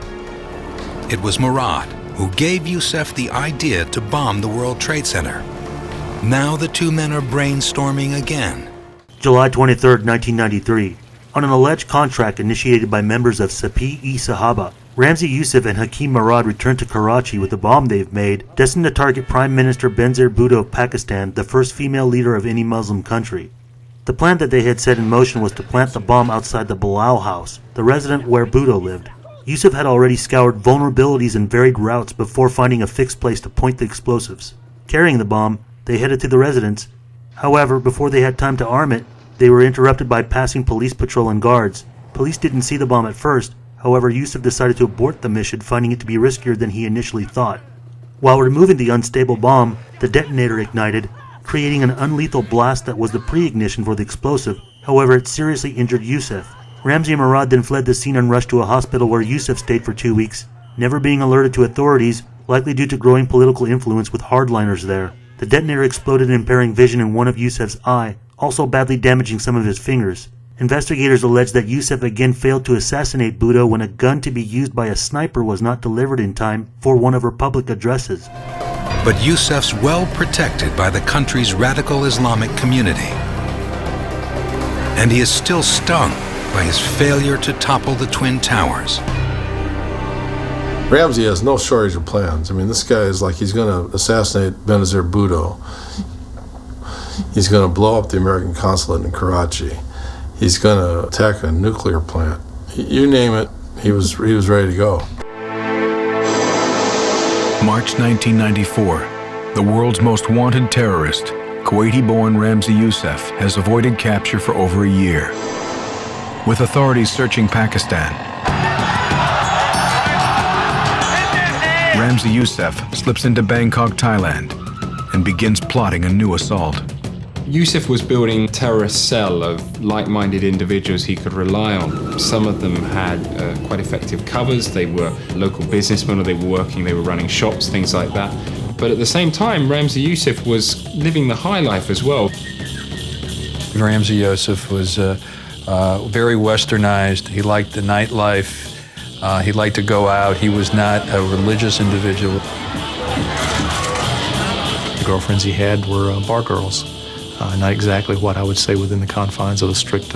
It was Murad who gave Yousef the idea to bomb the World Trade Center. Now the two men are brainstorming again. July 23, 1993. On an alleged contract initiated by members of Sepi-e-Sahaba, Ramzi Yousef and Hakim Murad returned to Karachi with a bomb they've made, destined to target Prime Minister Benazir Bhutto of Pakistan, the first female leader of any Muslim country. The plan that they had set in motion was to plant the bomb outside the Bilal house, the residence where Bhutto lived. Yousef had already scoured vulnerabilities and varied routes before finding a fixed place to point the explosives. Carrying the bomb, they headed to the residence. However, before they had time to arm it, they were interrupted by passing police patrol and guards. Police didn't see the bomb at first. However, Yousef decided to abort the mission, finding it to be riskier than he initially thought. While removing the unstable bomb, the detonator ignited, creating an unlethal blast that was the pre-ignition for the explosive. However, it seriously injured Yousef. Ramzi and Mossad then fled the scene and rushed to a hospital where Yousef stayed for 2 weeks, never being alerted to authorities, likely due to growing political influence with hardliners there. The detonator exploded, impairing vision in one of Yousef's eye, also badly damaging some of his fingers. Investigators allege that Yousef again failed to assassinate Bhutto when a gun to be used by a sniper was not delivered in time for one of her public addresses. But Yousef's well protected by the country's radical Islamic community. And he is still stung by his failure to topple the Twin Towers. Ramzi has no shortage of plans. I mean, this guy is like, he's going to assassinate Benazir Bhutto. He's going to blow up the American consulate in Karachi. He's going to attack a nuclear plant. You name it, he was ready to go. March 1994. The world's most wanted terrorist, Kuwaiti-born Ramzi Yousef, has avoided capture for over a year. With authorities searching Pakistan, Ramzi Yousef slips into Bangkok, Thailand, and begins plotting a new assault. Yousef was building a terrorist cell of like-minded individuals he could rely on. Some of them had quite effective covers. They were local businessmen, or they were running shops, things like that. But at the same time, Ramzi Yousef was living the high life as well. Ramzi Yousef was very westernized. He liked the nightlife. He liked to go out. He was not a religious individual. The girlfriends he had were bar girls. Not exactly what I would say within the confines of a strict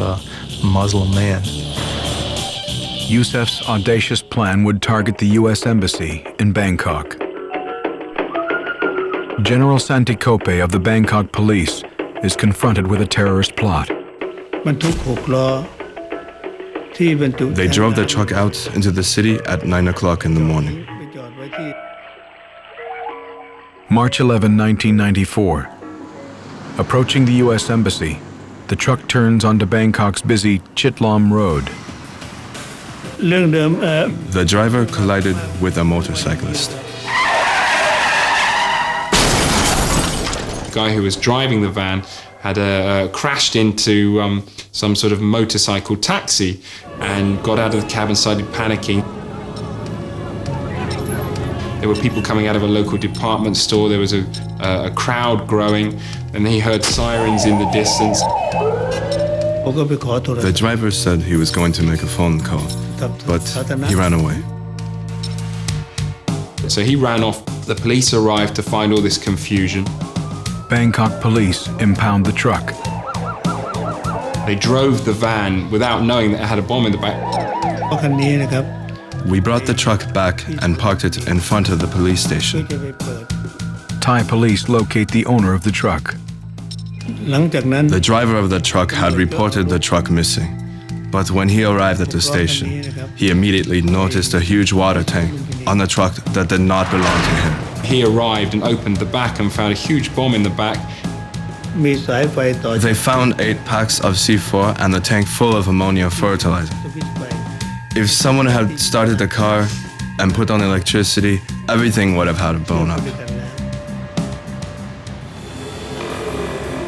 Muslim man. Yousef's audacious plan would target the U.S. Embassy in Bangkok. General Santikope of the Bangkok Police is confronted with a terrorist plot. They drove the truck out into the city at 9 o'clock in the morning. March 11, 1994. Approaching the U.S. Embassy, the truck turns onto Bangkok's busy Chitlam Road. The driver collided with a motorcyclist. The guy who was driving the van had crashed into some sort of motorcycle taxi and got out of the cab and started panicking. There were people coming out of a local department store. There was a crowd growing, and he heard sirens in the distance. The driver said he was going to make a phone call, but he ran away. So he ran off. The police arrived to find all this confusion. Bangkok police impound the truck. They drove the van without knowing that it had a bomb in the back. We brought the truck back and parked it in front of the police station. Thai police locate the owner of the truck. The driver of the truck had reported the truck missing, but when he arrived at the station, he immediately noticed a huge water tank on the truck that did not belong to him. He arrived and opened the back and found a huge bomb in the back. They found 8 packs of C4 and the tank full of ammonia fertilizer. If someone had started the car and put on electricity, everything would have had blown up.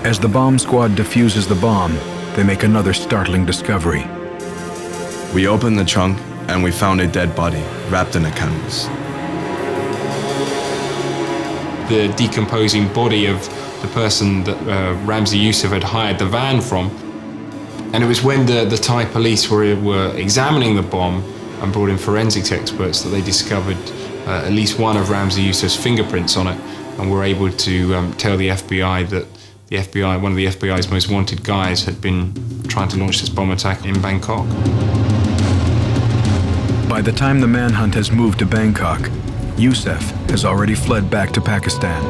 As the bomb squad defuses the bomb, they make another startling discovery. We opened the trunk and we found a dead body wrapped in a canvas. The decomposing body of the person that Ramzi Yousef had hired the van from. And it was when the Thai police were examining the bomb and brought in forensics experts that they discovered at least one of Ramzi Yousef's fingerprints on it, and were able to tell the FBI that one of the FBI's most wanted guys had been trying to launch this bomb attack in Bangkok. By the time the manhunt has moved to Bangkok, Yousef has already fled back to Pakistan.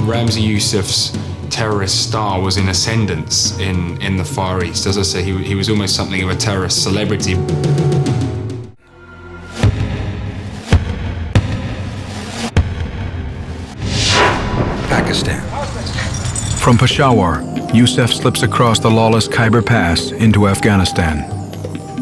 Ramzi Yousef's terrorist star was in ascendance in the Far East. As I say, he was almost something of a terrorist celebrity. Pakistan. From Peshawar, Yousef slips across the lawless Khyber Pass into Afghanistan.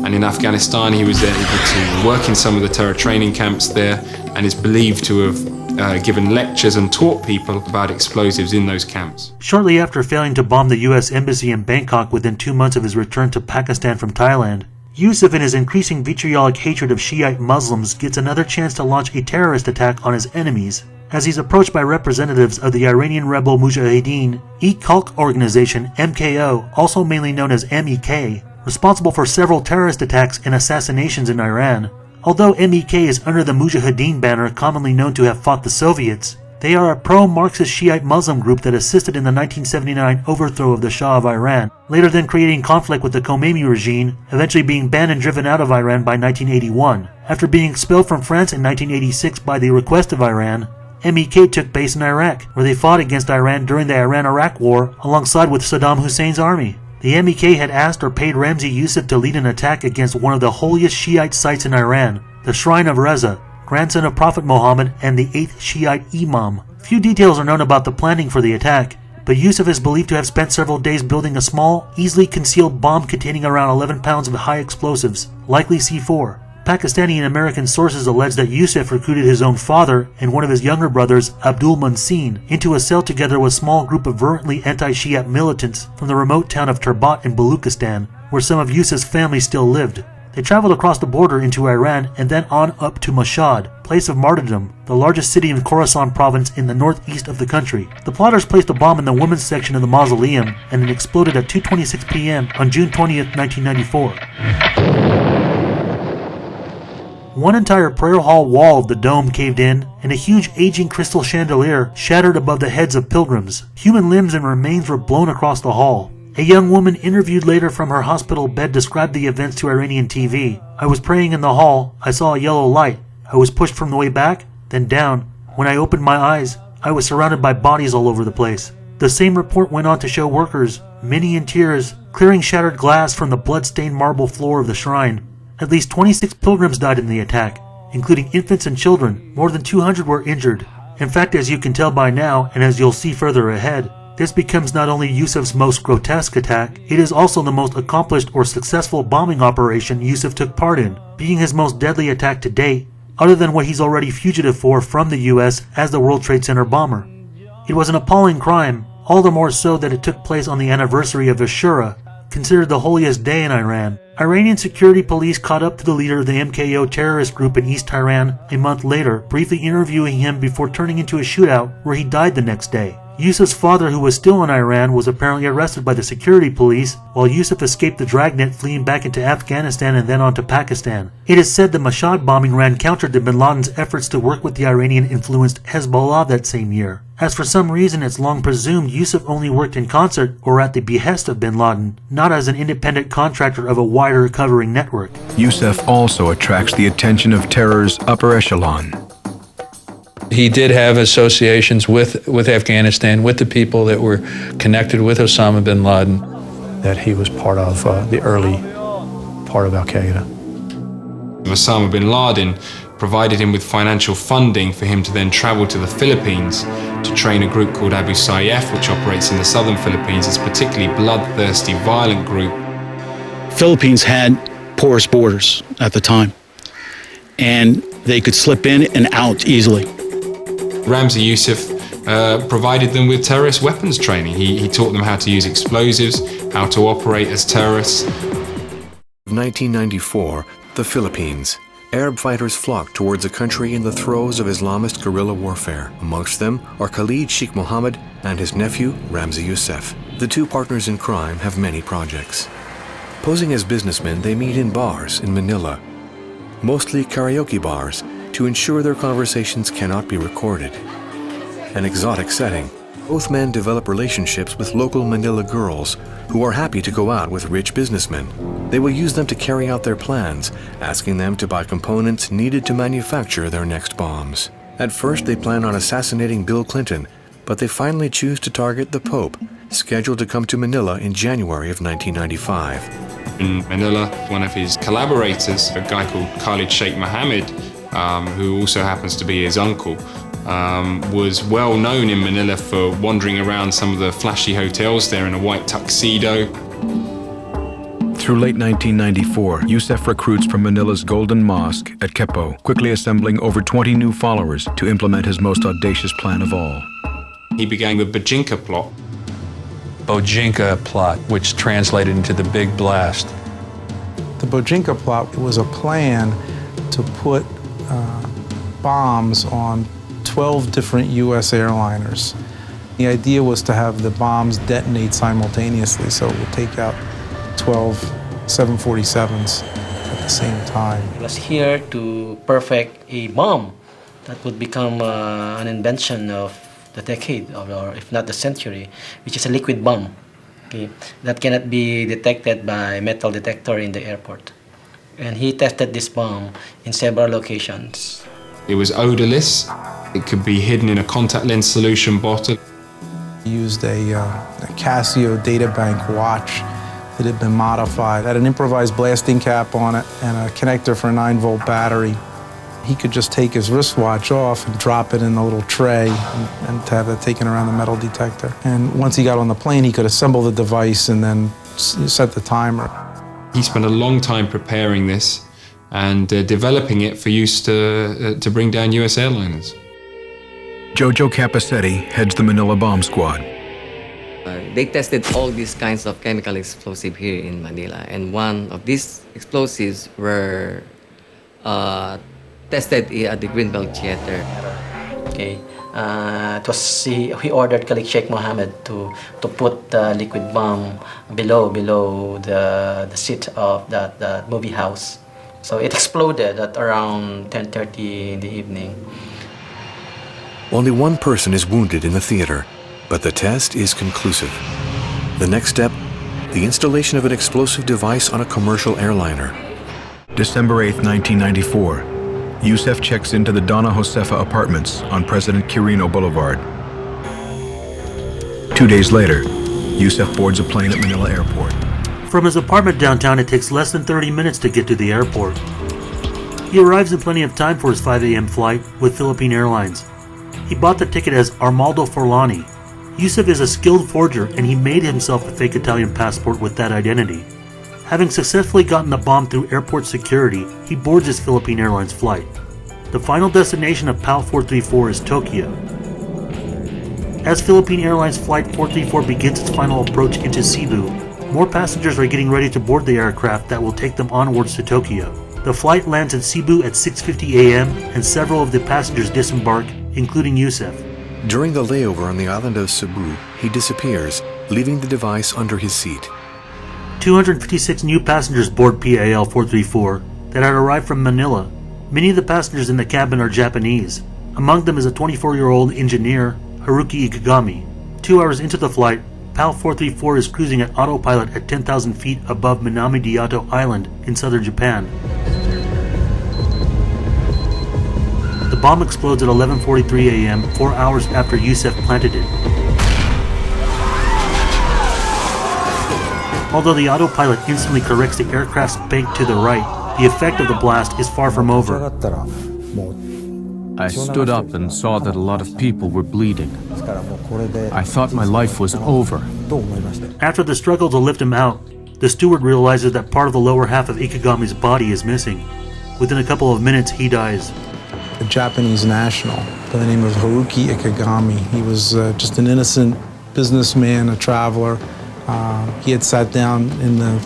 And in Afghanistan, he was able to work in some of the terror training camps there, and is believed to have given lectures and taught people about explosives in those camps. Shortly after failing to bomb the U.S. Embassy in Bangkok within 2 months of his return to Pakistan from Thailand, Yousef, in his increasing vitriolic hatred of Shiite Muslims, gets another chance to launch a terrorist attack on his enemies, as he's approached by representatives of the Iranian rebel Mujahideen-e-Khalq organization MKO, also mainly known as MEK, responsible for several terrorist attacks and assassinations in Iran. Although MEK is under the Mujahideen banner commonly known to have fought the Soviets, they are a pro-Marxist Shiite Muslim group that assisted in the 1979 overthrow of the Shah of Iran, later then creating conflict with the Khomeini regime, eventually being banned and driven out of Iran by 1981. After being expelled from France in 1986 by the request of Iran, MEK took base in Iraq, where they fought against Iran during the Iran-Iraq War alongside with Saddam Hussein's army. The MEK had asked or paid Ramzi Yousef to lead an attack against one of the holiest Shiite sites in Iran, the Shrine of Reza, grandson of Prophet Muhammad and the 8th Shiite Imam. Few details are known about the planning for the attack, but Yousef is believed to have spent several days building a small, easily concealed bomb containing around 11 pounds of high explosives, likely C4. Pakistani and American sources allege that Yousef recruited his own father and one of his younger brothers, Abdul Munsin, into a cell together with a small group of virulently anti-Shiite militants from the remote town of Terbat in Baluchistan, where some of Yousef's family still lived. They traveled across the border into Iran and then on up to Mossad, place of martyrdom, the largest city in Khorasan province in the northeast of the country. The plotters placed a bomb in the women's section of the mausoleum, and it exploded at 2:26 p.m. on June 20th, 1994. One entire prayer hall wall of the dome caved in, and a huge aging crystal chandelier shattered above the heads of pilgrims. Human limbs and remains were blown across the hall. A young woman interviewed later from her hospital bed described the events to Iranian TV. "I was praying in the hall. I saw a yellow light. I was pushed from the way back, then down. When I opened my eyes, I was surrounded by bodies all over the place." The same report went on to show workers, many in tears, clearing shattered glass from the blood-stained marble floor of the shrine. At least 26 pilgrims died in the attack, including infants and children. More than 200 were injured. In fact, as you can tell by now, and as you'll see further ahead, this becomes not only Yousef's most grotesque attack, it is also the most accomplished or successful bombing operation Yousef took part in, being his most deadly attack to date, other than what he's already fugitive for from the US as the World Trade Center bomber. It was an appalling crime, all the more so that it took place on the anniversary of Ashura, considered the holiest day in Iran. Iranian security police caught up to the leader of the MKO terrorist group in East Tehran a month later, briefly interviewing him before turning into a shootout where he died the next day. Yousef's father, who was still in Iran, was apparently arrested by the security police, while Yousef escaped the dragnet, fleeing back into Afghanistan and then on to Pakistan. It is said the Mossad bombing ran counter to bin Laden's efforts to work with the Iranian-influenced Hezbollah that same year, as for some reason it's long presumed Yousef only worked in concert or at the behest of bin Laden, not as an independent contractor of a wider covering network. Yousef also attracts the attention of terror's upper echelon. He did have associations with Afghanistan, with the people that were connected with Osama bin Laden. That he was part of the early part of Al-Qaeda. Osama bin Laden provided him with financial funding for him to then travel to the Philippines to train a group called Abu Sayyaf, which operates in the southern Philippines. It's a particularly bloodthirsty, violent group. Philippines had porous borders at the time, and they could slip in and out easily. Ramzi Yousef provided them with terrorist weapons training. He taught them how to use explosives, how to operate as terrorists. 1994, the Philippines. Arab fighters flocked towards a country in the throes of Islamist guerrilla warfare. Amongst them are Khalid Sheikh Mohammed and his nephew, Ramzi Yousef. The two partners in crime have many projects. Posing as businessmen, they meet in bars in Manila, mostly karaoke bars, to ensure their conversations cannot be recorded. An exotic setting. Both men develop relationships with local Manila girls who are happy to go out with rich businessmen. They will use them to carry out their plans, asking them to buy components needed to manufacture their next bombs. At first, they plan on assassinating Bill Clinton, but they finally choose to target the Pope, scheduled to come to Manila in January of 1995. In Manila, one of his collaborators, a guy called Khalid Sheikh Mohammed, who also happens to be his uncle, was well known in Manila for wandering around some of the flashy hotels there in a white tuxedo. Through late 1994, Yousef recruits from Manila's Golden Mosque at Kepo, quickly assembling over 20 new followers to implement his most audacious plan of all. He began the Bojinka plot. Bojinka plot, which translated into the Big Blast. The Bojinka plot was a plan to put bombs on 12 different U.S. airliners. The idea was to have the bombs detonate simultaneously, so it would take out 12 747s at the same time. He was here to perfect a bomb that would become an invention of the decade, or if not the century, which is a liquid bomb, okay, that cannot be detected by metal detector in the airport. And he tested this bomb in several locations. It was odorless. It could be hidden in a contact lens solution bottle. He used a Casio databank watch that had been modified, had an improvised blasting cap on it and a connector for a 9-volt battery. He could just take his wristwatch off and drop it in the little tray and to have it taken around the metal detector. And once he got on the plane, he could assemble the device and then set the timer. He spent a long time preparing this and developing it for use to bring down U.S. airliners. Jojo Capacetti heads the Manila bomb squad. They tested all these kinds of chemical explosives here in Manila, and one of these explosives were tested at the Greenbelt Theater. Okay, he ordered Khalid Sheikh Mohammed to put the liquid bomb below the seat of the movie house. So it exploded at around 10:30 in the evening. Only one person is wounded in the theater, but the test is conclusive. The next step, the installation of an explosive device on a commercial airliner. December 8, 1994. Yousef checks into the Donna Josefa apartments on President Quirino Boulevard. 2 days later, Yousef boards a plane at Manila Airport. From his apartment downtown, it takes less than 30 minutes to get to the airport. He arrives in plenty of time for his 5 a.m. flight with Philippine Airlines. He bought the ticket as Armaldo Forlani. Yousef is a skilled forger, and he made himself a fake Italian passport with that identity. Having successfully gotten the bomb through airport security, he boards his Philippine Airlines flight. The final destination of PAL 434 is Tokyo. As Philippine Airlines Flight 434 begins its final approach into Cebu, more passengers are getting ready to board the aircraft that will take them onwards to Tokyo. The flight lands in Cebu at 6:50 a.m. and several of the passengers disembark, including Yousef. During the layover on the island of Cebu, he disappears, leaving the device under his seat. 256 new passengers board PAL 434 that had arrived from Manila. Many of the passengers in the cabin are Japanese. Among them is a 24-year-old engineer, Haruki Ikegami. 2 hours into the flight, PAL 434 is cruising at autopilot at 10,000 feet above Minami-Diato Island in southern Japan. The bomb explodes at 11:43 a.m., 4 hours after Yousef planted it. Although the autopilot instantly corrects the aircraft's bank to the right, the effect of the blast is far from over. I stood up and saw that a lot of people were bleeding. I thought my life was over. After the struggle to lift him out, the steward realizes that part of the lower half of Ikegami's body is missing. Within a couple of minutes, he dies. A Japanese national by the name of Haruki Ikegami. He was just an innocent businessman, a traveler. He had sat down in the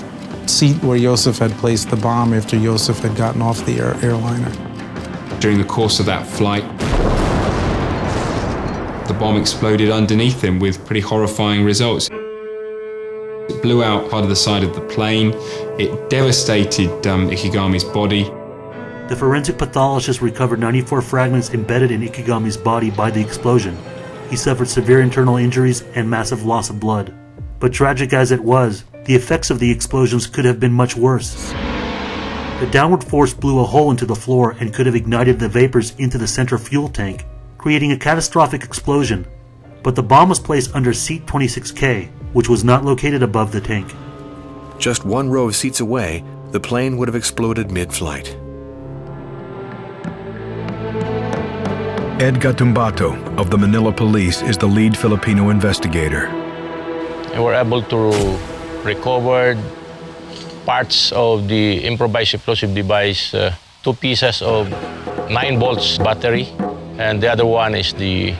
seat where Yousef had placed the bomb after Yousef had gotten off the airliner. During the course of that flight, the bomb exploded underneath him with pretty horrifying results. It blew out part of the side of the plane. It devastated Ikegami's body. The forensic pathologist recovered 94 fragments embedded in Ikegami's body by the explosion. He suffered severe internal injuries and massive loss of blood. But tragic as it was, the effects of the explosions could have been much worse. The downward force blew a hole into the floor and could have ignited the vapors into the central fuel tank, creating a catastrophic explosion. but the bomb was placed under seat 26K, which was not located above the tank. Just one row of seats away, the plane would have exploded mid-flight. Ed Gatumbato of the Manila Police is the lead Filipino investigator. And we're able to recover parts of the improvised explosive device, 2 pieces of 9 volts battery, and the other one is the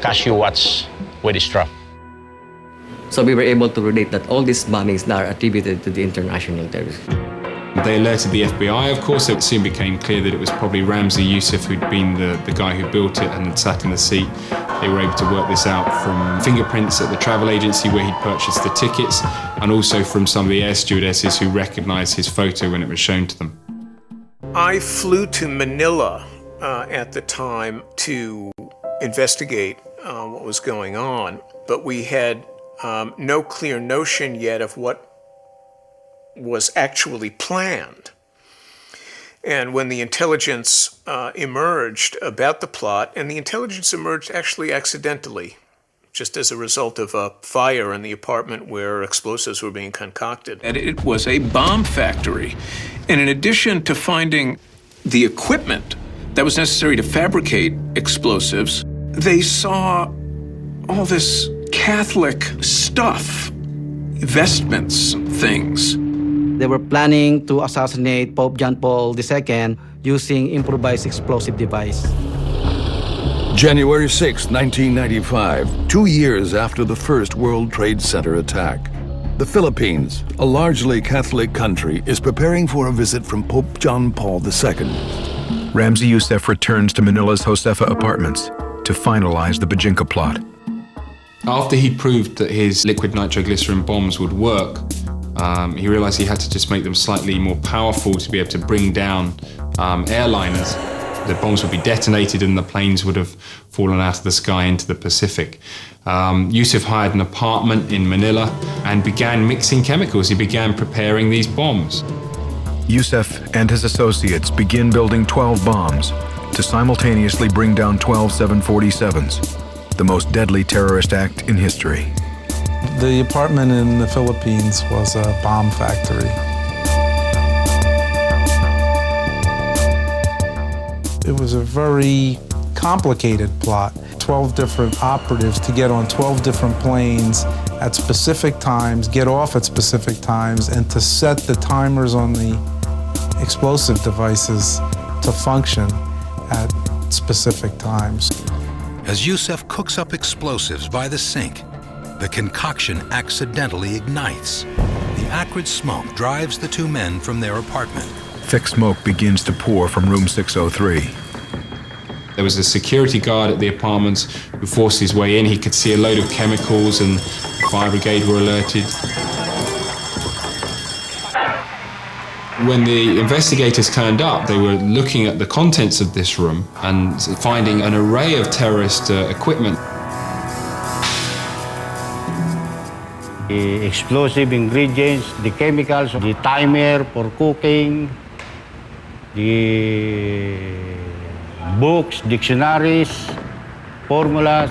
Casio watch with the strap. So we were able to relate that all these bombings are attributed to the international terrorism. They alerted the FBI, of course. It soon became clear that it was probably Ramzi Yousef who'd been the guy who built it and had sat in the seat. They were able to work this out from fingerprints at the travel agency where he'd purchased the tickets, and also from some of the air stewardesses who recognized his photo when it was shown to them. I flew to Manila at the time to investigate what was going on, but we had no clear notion yet of what was actually planned. And when the intelligence emerged about the plot, and the intelligence emerged actually accidentally, just as a result of a fire in the apartment where explosives were being concocted. And it was a bomb factory. And in addition to finding the equipment that was necessary to fabricate explosives, they saw all this Catholic stuff, vestments, things. They were planning to assassinate Pope John Paul II using improvised explosive device. January 6, 1995, 2 years after the first World Trade Center attack. The Philippines, a largely Catholic country, is preparing for a visit from Pope John Paul II. Ramzi Yousef returns to Manila's Josefa apartments to finalize the Bajinka plot. After he'd proved that his liquid nitroglycerin bombs would work, he realized he had to just make them slightly more powerful to be able to bring down airliners. The bombs would be detonated and the planes would have fallen out of the sky into the Pacific. Yousef hired an apartment in Manila and began mixing chemicals. He began preparing these bombs. Yousef and his associates begin building 12 bombs to simultaneously bring down 12 747s, the most deadly terrorist act in history. The apartment in the Philippines was a bomb factory. It was a very complicated plot. 12 different operatives to get on 12 different planes at specific times, get off at specific times, and to set the timers on the explosive devices to function at specific times. As Yousef cooks up explosives by the sink, the concoction accidentally ignites. The acrid smoke drives the 2 men from their apartment. Thick smoke begins to pour from room 603. There was a security guard at the apartments who forced his way in. He could see a load of chemicals and the fire brigade were alerted. When the investigators turned up, they were looking at the contents of this room and finding an array of terrorist equipment. The explosive ingredients, the chemicals, the timer for cooking, the books, dictionaries, formulas.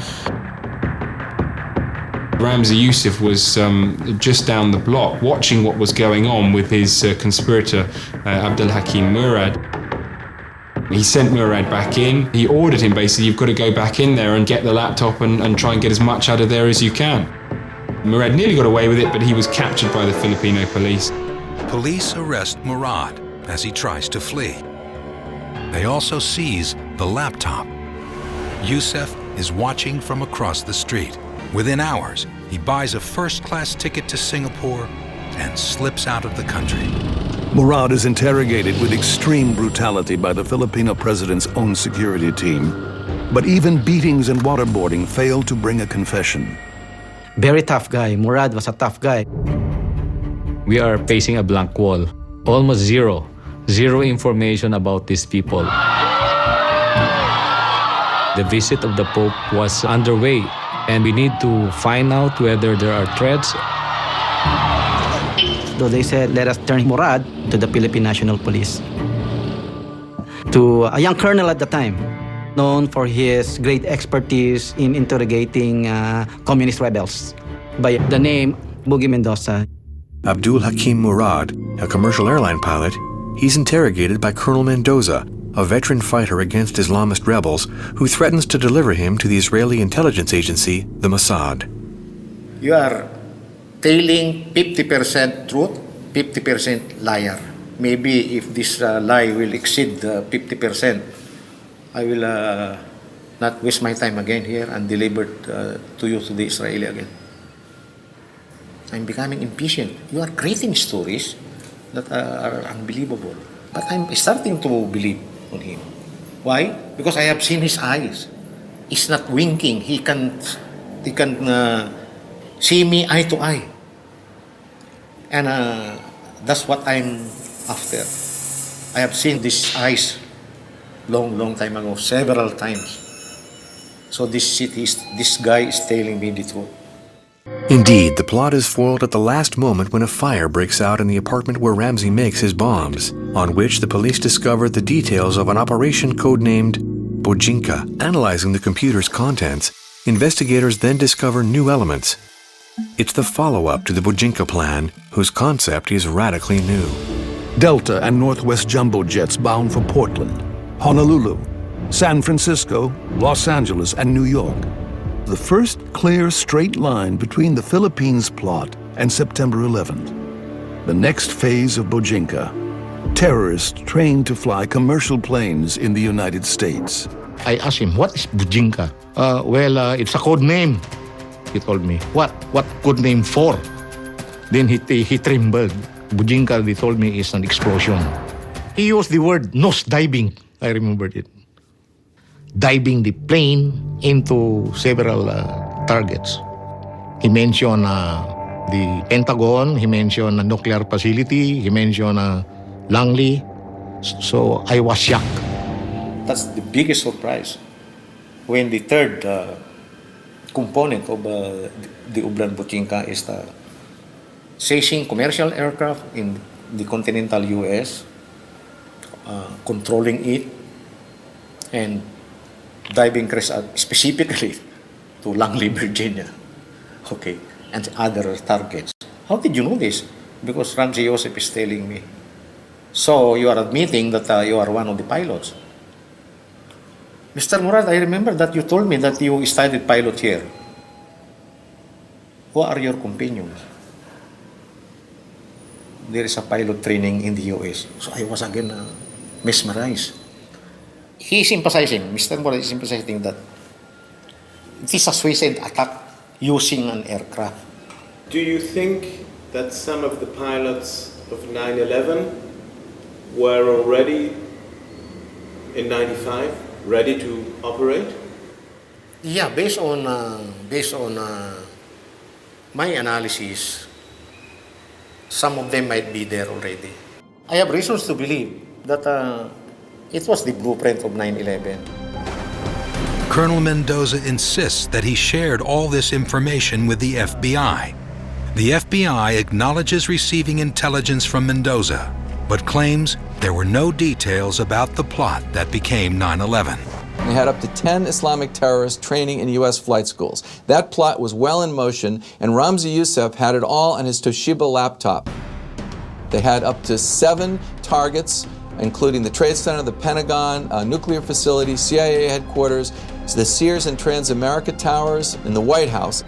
Ramzi Yousef was just down the block watching what was going on with his conspirator, Abdul Hakim Murad. He sent Murad back in. He ordered him basically, you've got to go back in there and get the laptop and try and get as much out of there as you can. Murad nearly got away with it, but he was captured by the Filipino police. Police arrest Murad as he tries to flee. They also seize the laptop. Yousef is watching from across the street. Within hours, he buys a first-class ticket to Singapore and slips out of the country. Murad is interrogated with extreme brutality by the Filipino president's own security team. But even beatings and waterboarding fail to bring a confession. Very tough guy. Murad was a tough guy. We are facing a blank wall. Almost zero information about these people. The visit of the Pope was underway, and we need to find out whether there are threats. So they said, let us turn Murad to the Philippine National Police. To a young colonel at the time. known for his great expertise in interrogating communist rebels by the name Boogie Mendoza. Abdul Hakim Murad, a commercial airline pilot, he's interrogated by Colonel Mendoza, a veteran fighter against Islamist rebels who threatens to deliver him to the Israeli intelligence agency, the Mossad. You are telling 50% truth, 50% liar. Maybe if this lie will exceed 50%, I will not waste my time again here and deliver to you to the Israeli again. I'm becoming impatient. You are creating stories that are unbelievable. But I'm starting to believe on him. Why? Because I have seen his eyes. He's not winking. He can see me eye to eye. And that's what I'm after. I have seen these eyes long time ago, several times. So this guy is telling me the truth. Indeed, the plot is foiled at the last moment when a fire breaks out in the apartment where Ramzi makes his bombs, on which the police discover the details of an operation codenamed Bojinka. Analyzing the computer's contents, investigators then discover new elements. It's the follow-up to the Bojinka plan, whose concept is radically new. Delta and Northwest jumbo jets bound for Portland, Honolulu, San Francisco, Los Angeles, and New York. The first clear straight line between the Philippines plot and September 11th. The next phase of Bojinka. Terrorists trained to fly commercial planes in the United States. I asked him, what is Bojinka? It's a code name. He told me, what code name for? Then he trembled. Bojinka, they told me, is an explosion. He used the word nose diving. I remembered it. Diving the plane into several targets. He mentioned the Pentagon, he mentioned a nuclear facility, he mentioned Langley. So I was shocked. That's the biggest surprise. When the third component of the Ublan Bojinka is the seizing commercial aircraft in the continental U.S., controlling it, and diving crash specifically to Langley, Virginia, okay, and other targets. How did you know this? Because Ramzi Yousef is telling me. So you are admitting that you are one of the pilots. Mr. Murad, I remember that you told me that you studied pilot here. Who are your companions? There is a pilot training in the US. So I was again mesmerized. He is emphasizing, Mr. Murad is emphasizing that it is a suicide attack using an aircraft. Do you think that some of the pilots of 9/11 were already in 95 ready to operate? Yeah, based on my analysis, some of them might be there already. I have reasons to believe that it was the blueprint of 9/11. Colonel Mendoza insists that he shared all this information with the FBI. The FBI acknowledges receiving intelligence from Mendoza, but claims there were no details about the plot that became 9/11. They had up to 10 Islamic terrorists training in U.S. flight schools. That plot was well in motion, and Ramzi Yousef had it all on his Toshiba laptop. They had up to 7 targets, including the Trade Center, the Pentagon, a nuclear facility, CIA headquarters, the Sears and Transamerica Towers, and the White House.